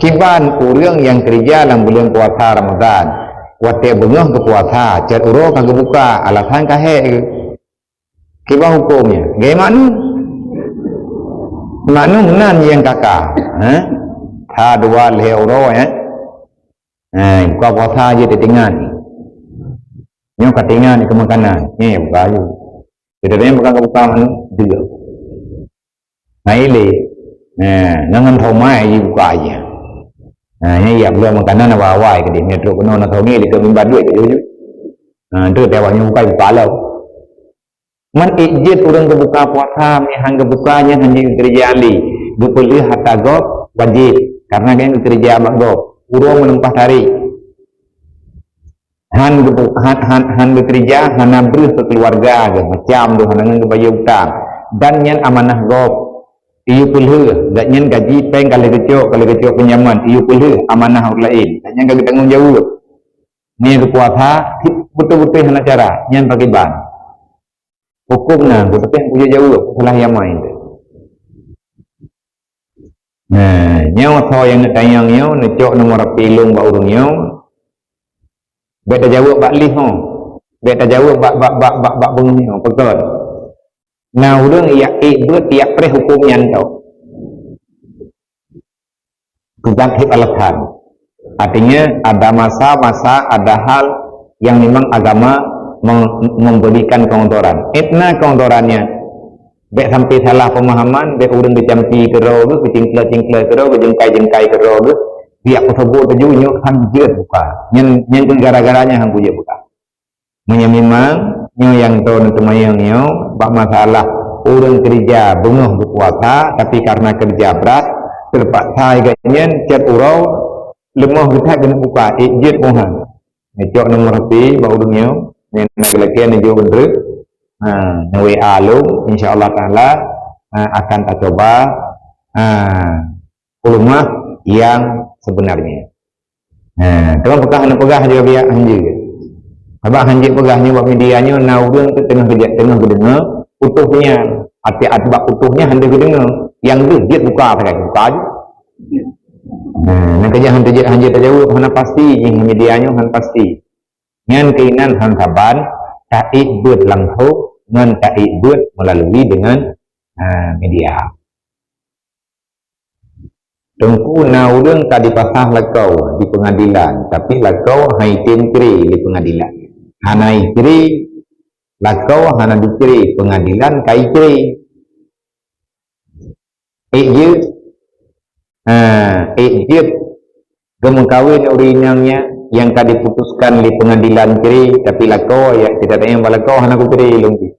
Kiban urang yang gereja dalam bulan puasa Ramadan. Wati beungah ke puasa, cer uro ka buka, alasan ka haik. Kiba hukumnya, gimana? Mana menan yang kakak? Tha dua euro ya? Kau puasa je tertinggal. Yang ketinggalan ni kemakanan, ni bayu. Kita ni bukan kebukaan juga. Nah ini, nangan thomai je buka aja. Ni ya belum makanan awal-awal ke dia. Metro penuh nak tahu ni dia kemimbar duit ke dia. Itu tewaknya buka palau. Man ijit orang kebuka puasa hang kebukanya hanya kerja ali dupuli hatta gop wajib karena kan kerja magop urang menempah hari han bekerja hana berus keluarga macam tu hana ngebayar utang dan nyan amanah gop ieu pulhe dak nyan gaji peng kalau kecok pinjaman ieu pulhe amanah orang lain dan nyan gak tanggung jawab ni puasa betul-betul hana cara nyan pakai ban hukumnya, tetapi yang punya jauh, salah yang main. Nyawa so yang tayang nyaw, necok nomor pilung bau nyaw, Bet jawab bak lih ho. Bet jawab bak bunyi ho pekon. Nah urang ia buat ia pre hukum yang tau. Tentang hib alasan. Artinya ada masa-masa, ada hal yang memang agama memberikan keontoran. Etna keontorannya. Bek sampai salah pemahaman, bek urang dicampi kero tu, cingkle kero, jengkai kero tu, biak tersebut tu nyok hanjir buka. Yang gara-garanya hang punya buka. Memang nyo yang tahu untuk mayang nyo, bak masalah urang kerja bunguh berpuasa, tapi karena kerja berat, terpaksa agaknya cat urau lemah kita kena buka ijit mohon. Necok nomor hati bak urang nyo, yang laki-laki yang jauh bener. WA lu insyaallah taala akan kita coba ulumah yang sebenarnya. Tengah pegah juga biak hanji. Abang hanji pegahnya buat medianya naudun tu tengah kedengar utuhnya arti adbak utuhnya hendak kedengar yang tu dia buka pakai buka aja. Nak kerja hanji terjauh hana pasti yang medianya han pasti. Ngan keinan han saban taik buat langsung ngan taik buat melalui dengan media. Tengku naudun tak dipasah lakau di pengadilan, tapi lakau hai tentri di pengadilan. Hana ikri lakau hana dikri pengadilan kai ikri. Ijib gemengkawin urinangnya yang tadi diputuskan di pengadilan kiri, tapi lakau ya tidak ada yang balakau hana ku kiri lungki.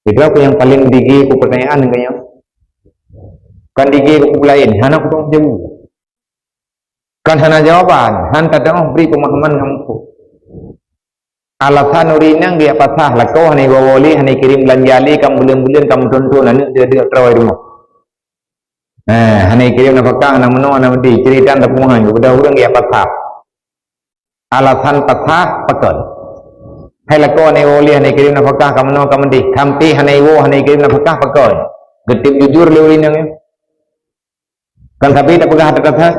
Itu apa yang paling digi ku pertanyaan dengan kan digi ku lain hana ku tong jemu. Kan hana jawaban, han kadang beri pemahaman kamu. Alasan urinang dia pasah lakau hana gawoli hana kirim belanjali kamu bulan-bulan kamu tonton anu dia terawai rumah. Hana kirim nafkah hana meno hana medi cerita tapungan kepada orang dia pasah. Alasan pasah pakon. Hai lakau hana gawoli hana kirim nafkah kamu meno kamu medi kampi hana iwo hana kirim nafkah pakon. Getip jujur le urinang. Kan tapi tak pegah kata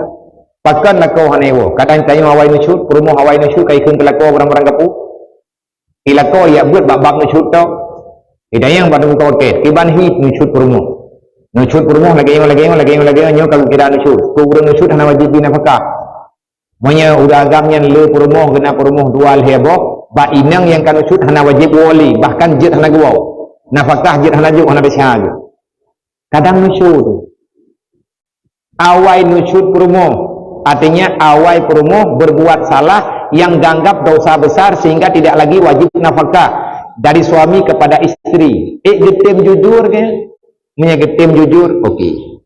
pakan lakau hana iwo. Kadang tanya awai nusyut, perumoh awai nusyut kai keun lakau barang-barang kapu. Ilako ya buat bab nusyut tau. Idayang pada mutawakkil. Iban hit nusyut perumoh. Nusyut perumoh lagi nyo kalau kira nusyut. Ku urang nusyut hana wajib nafkah. Monya udah agamnya le perumoh kena perumoh dual heboh. Ba inang yang kan nusyut hana wajib wali, bahkan jid hana gua. Nafkah jid hana juk hana besar. Kadang nusyut. Awai nusyut perumoh. Artinya awai perumoh berbuat salah yang dianggap dosa besar sehingga tidak lagi wajib nafkah dari suami kepada istri. Getim jujur ke? Getim jujur, okey.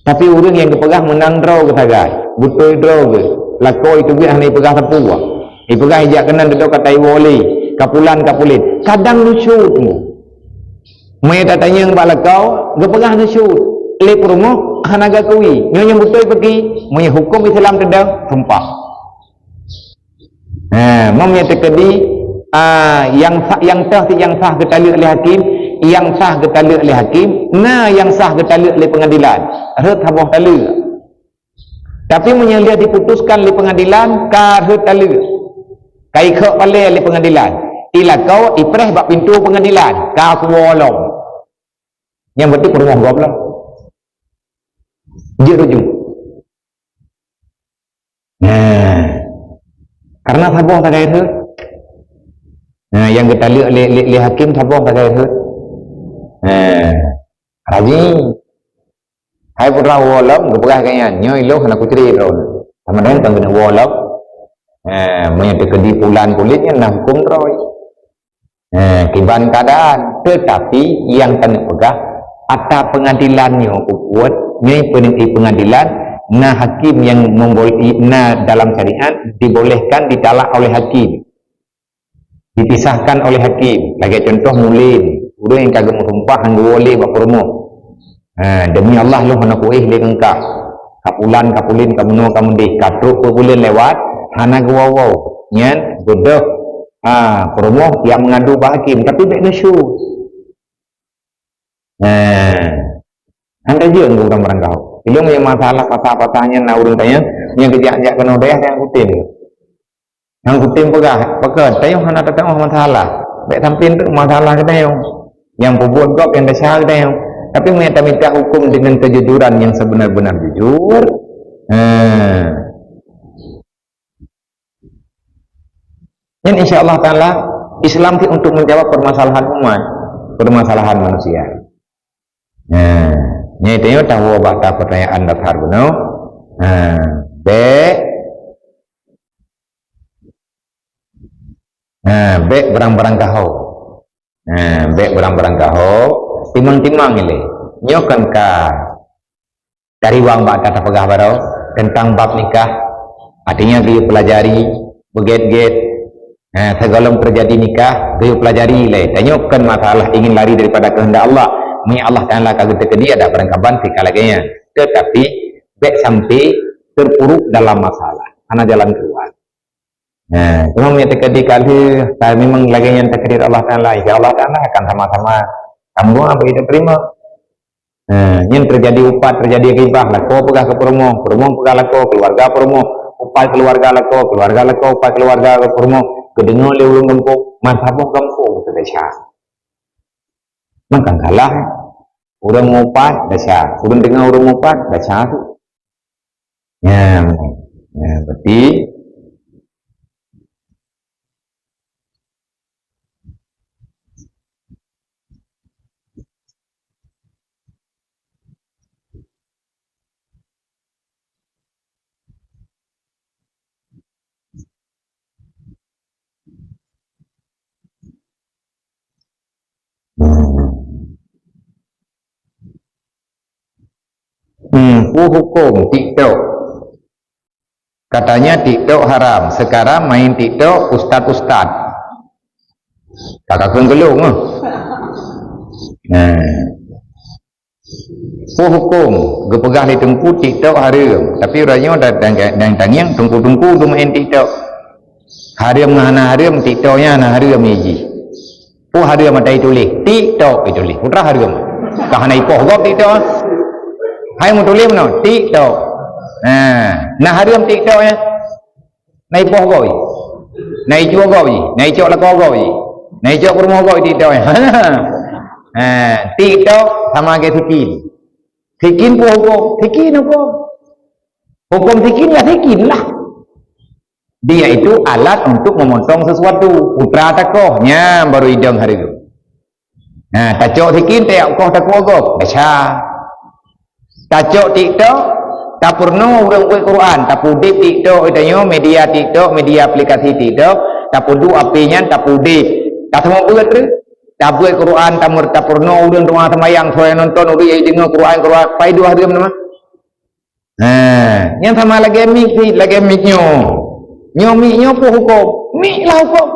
Tapi orang yang kepegang menang draw ke tagay, betul draw ke? Lakau itu dia hanya pegang tepuah. Pegang ijak kenan duduk katai wali, kapulin. Kadang nusyutmu. Mereka tanya yang balakau, kepegang nusyut. Lep rumah hanaga kui nyonya betul pergi punya hukum Islam tedang sumpah memnya tekedi yang sah ketali oleh hakim yang sah ketali oleh hakim yang sah ketali oleh pengadilan ret habah tali tapi punya lihat diputuskan oleh pengadilan karut tali kai khok balik oleh pengadilan ila kau ipreh bak pintu pengadilan kau kuolong yang betul rumah goblok dia rujuk. Karena sabar tak kaya itu. Yang kita lihat hakim sabar tak kaya itu. Raji, hai putra walam, berpegang kaya nyoy lo kena kutri lo. Sama dengan tanggung walam, menyebut kedi pulan kulitnya nah hukum roy. Kiban keadaan, tetapi yang kena pegang atas pengadilannya kuat. Ini peneliti pengadilan hakim yang dalam syariat dibolehkan ditalak oleh hakim dipisahkan oleh hakim lagi contoh mulin udah yang kagak merumpah hanggu boleh bakurmu demi Allah lu hana kuih le engkau kapulin kamu di katruk boleh lewat hana gua nyen bodoh kurmu yang mengadu hakim tapi tak nasyur anda juga enggak orang kau. Ilmu yang masalah patah-patahnya na urun tanya yang kejak-jak kena daya yang kutin. Yang kutim pekat tayong hana tatang masalah. Baik tampin tu masalah kita yang pembuat kau yang dasar kita tapi minta hukum dengan kejujuran yang sebenar-benar jujur. Dan insya-Allah taala Islam itu untuk menjawab permasalahan umat, permasalahan manusia. Nyai tahu bata pertanyaan dasar benar. Bek berang-berang kahau. Bek berang-berang kahau. Timang-timang ini. Nyokan ka kariwang bak kata pegah barau tentang bab nikah. Artinya dia pelajari beget-get. Segala terjadi nikah, dia pelajari le. Tanyakan masalah ingin lari daripada kehendak Allah. Allah Taala kagak dia ada perangkapan kalaganya. Tetapi bek sampai terpuruk dalam masalah. Karena jalan keluar. Cuma menyatakan di kali memang lagi yang takdir Allah Taala. Insya Allah Taala akan sama-sama kamu apa itu terima. Yang terjadi upat, terjadi ribah, lako pegah ke promo pegah lako, keluarga promo, upat keluarga lako, upat keluarga ke promo, kedengar le ulung gempuk, mantapok gempuk itu dasar. Maka kalah urang upat dasar, urang dengar urang upat dasar tu. Berarti hukum TikTok katanya TikTok haram. Sekarang main TikTok ustad-ustad kakak gelung hukum gepegah di tengku TikTok haram tapi orangnya dan tanyang tengku-tengku tu main TikTok haram ngana haram TikToknya na haram iji haram matai tulis TikTok tulis putra haram kahana ipoh gop TikTok hai mu tulis mana TikTok nah haram TikTok ya na ipoh goi na ijo goi na ijo lako goi na ijo kurmo goi TikTok ya TikTok sama ke Fikin pun hukum. Fikin apa? Hukum fikin ya fikin lah. Dia itu alat untuk memotong sesuatu. Putra takohnya baru hidung hari itu. Tacok fikin tak koh takoh gop. Baca. Tacok TikTok tak purno urang Quran, tak pudip TikTok itanyo media TikTok, media aplikasi TikTok, tak pudu apinya tak pudip. Tak semua buat tu. Tak buat Quran, tak purno urang rumah sembahyang saya nonton urang yang dengar Quran pai 2 hari nama. Yang sama lagi miknyo. Miknyo pun hukum. Mik lah hukum.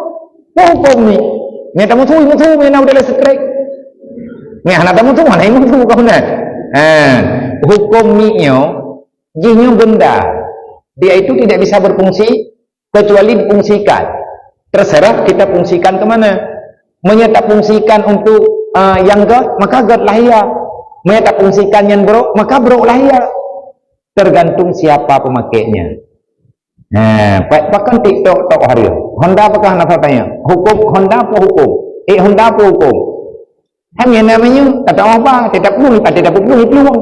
Hukum mik. Ni tamu tu me na udah strike. Ni anak tamu tu mana yang tu kau nak. Hukum miknyo jinyo benda. Dia itu tidak bisa berfungsi kecuali difungsikan. Terserah kita fungsikan ke mana. Menyata fungsikan untuk yang god, maka god lahir. Menyata fungsikan yang bro, maka bro lahir. Tergantung siapa pemakainya. Bahkan TikTok tok hari. Honda apakah nak tanya? Hukum Honda apa hukum? Honda apa hukum? Hanya namanya kata apa? Tidak perlu peluang.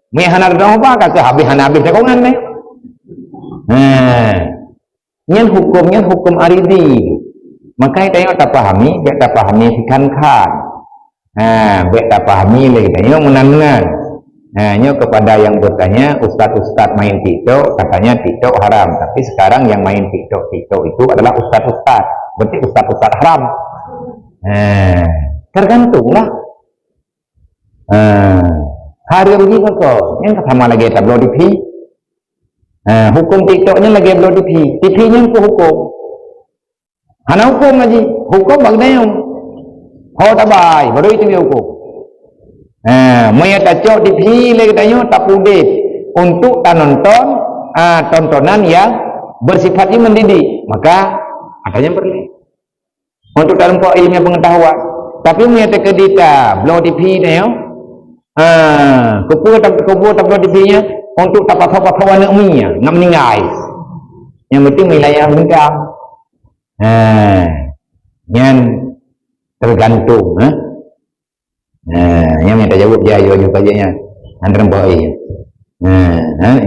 Mehana ada apa? Kata habis sekongan ni. Yang hukum aridi. Maka kita tak pahami, kita tak pahami ikan kan. Kita tak pahami lagi kita menangan. Nyo kepada yang bertanya, ustad-ustad main TikTok, katanya TikTok haram. Tapi sekarang yang main TikTok itu adalah ustad-ustad. Berarti ustad-ustad haram. Tergantunglah. Haram juga kok. Yang sama lagi tak upload TV. Hukum TikToknya lagi upload TV. TV-nya itu hukum. Hana hukum aja, hukum bagainya. Kau tak baik, baru itu dia hukum. Maya tacok dipilih katanya tak pudih untuk tak nonton tontonan yang bersifatnya mendidik, maka adanya perlu untuk dalam ilmu pengetahuan. Tapi maya tak kedita, blow TV ni, kupu tak blow TV-nya untuk tak pasal-pasal anak minya, nak meninggal. Yang penting wilayah bengkam. Yang tergantung. Yang minta jawab dia jawab kajanya. Antara boy.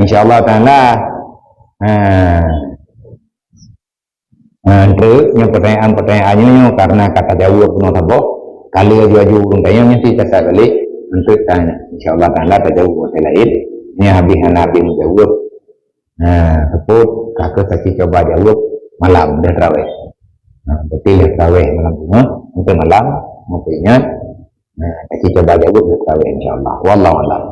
InsyaAllah ta'ala. Yang pertanyaan-pertanyaannya karena kata jawab pun apa? Kali jawab tanya mesti kata kali untuk tanya. InsyaAllah ta'ala terjawab lain. Ini habis Nabi menjawab. Sebut kakak kasih coba jawab malam dah terawih. Betul terawih malam semua untuk malam mau ingat kasih coba jawab dah terawih insyaAllah. Wallahu a'lam.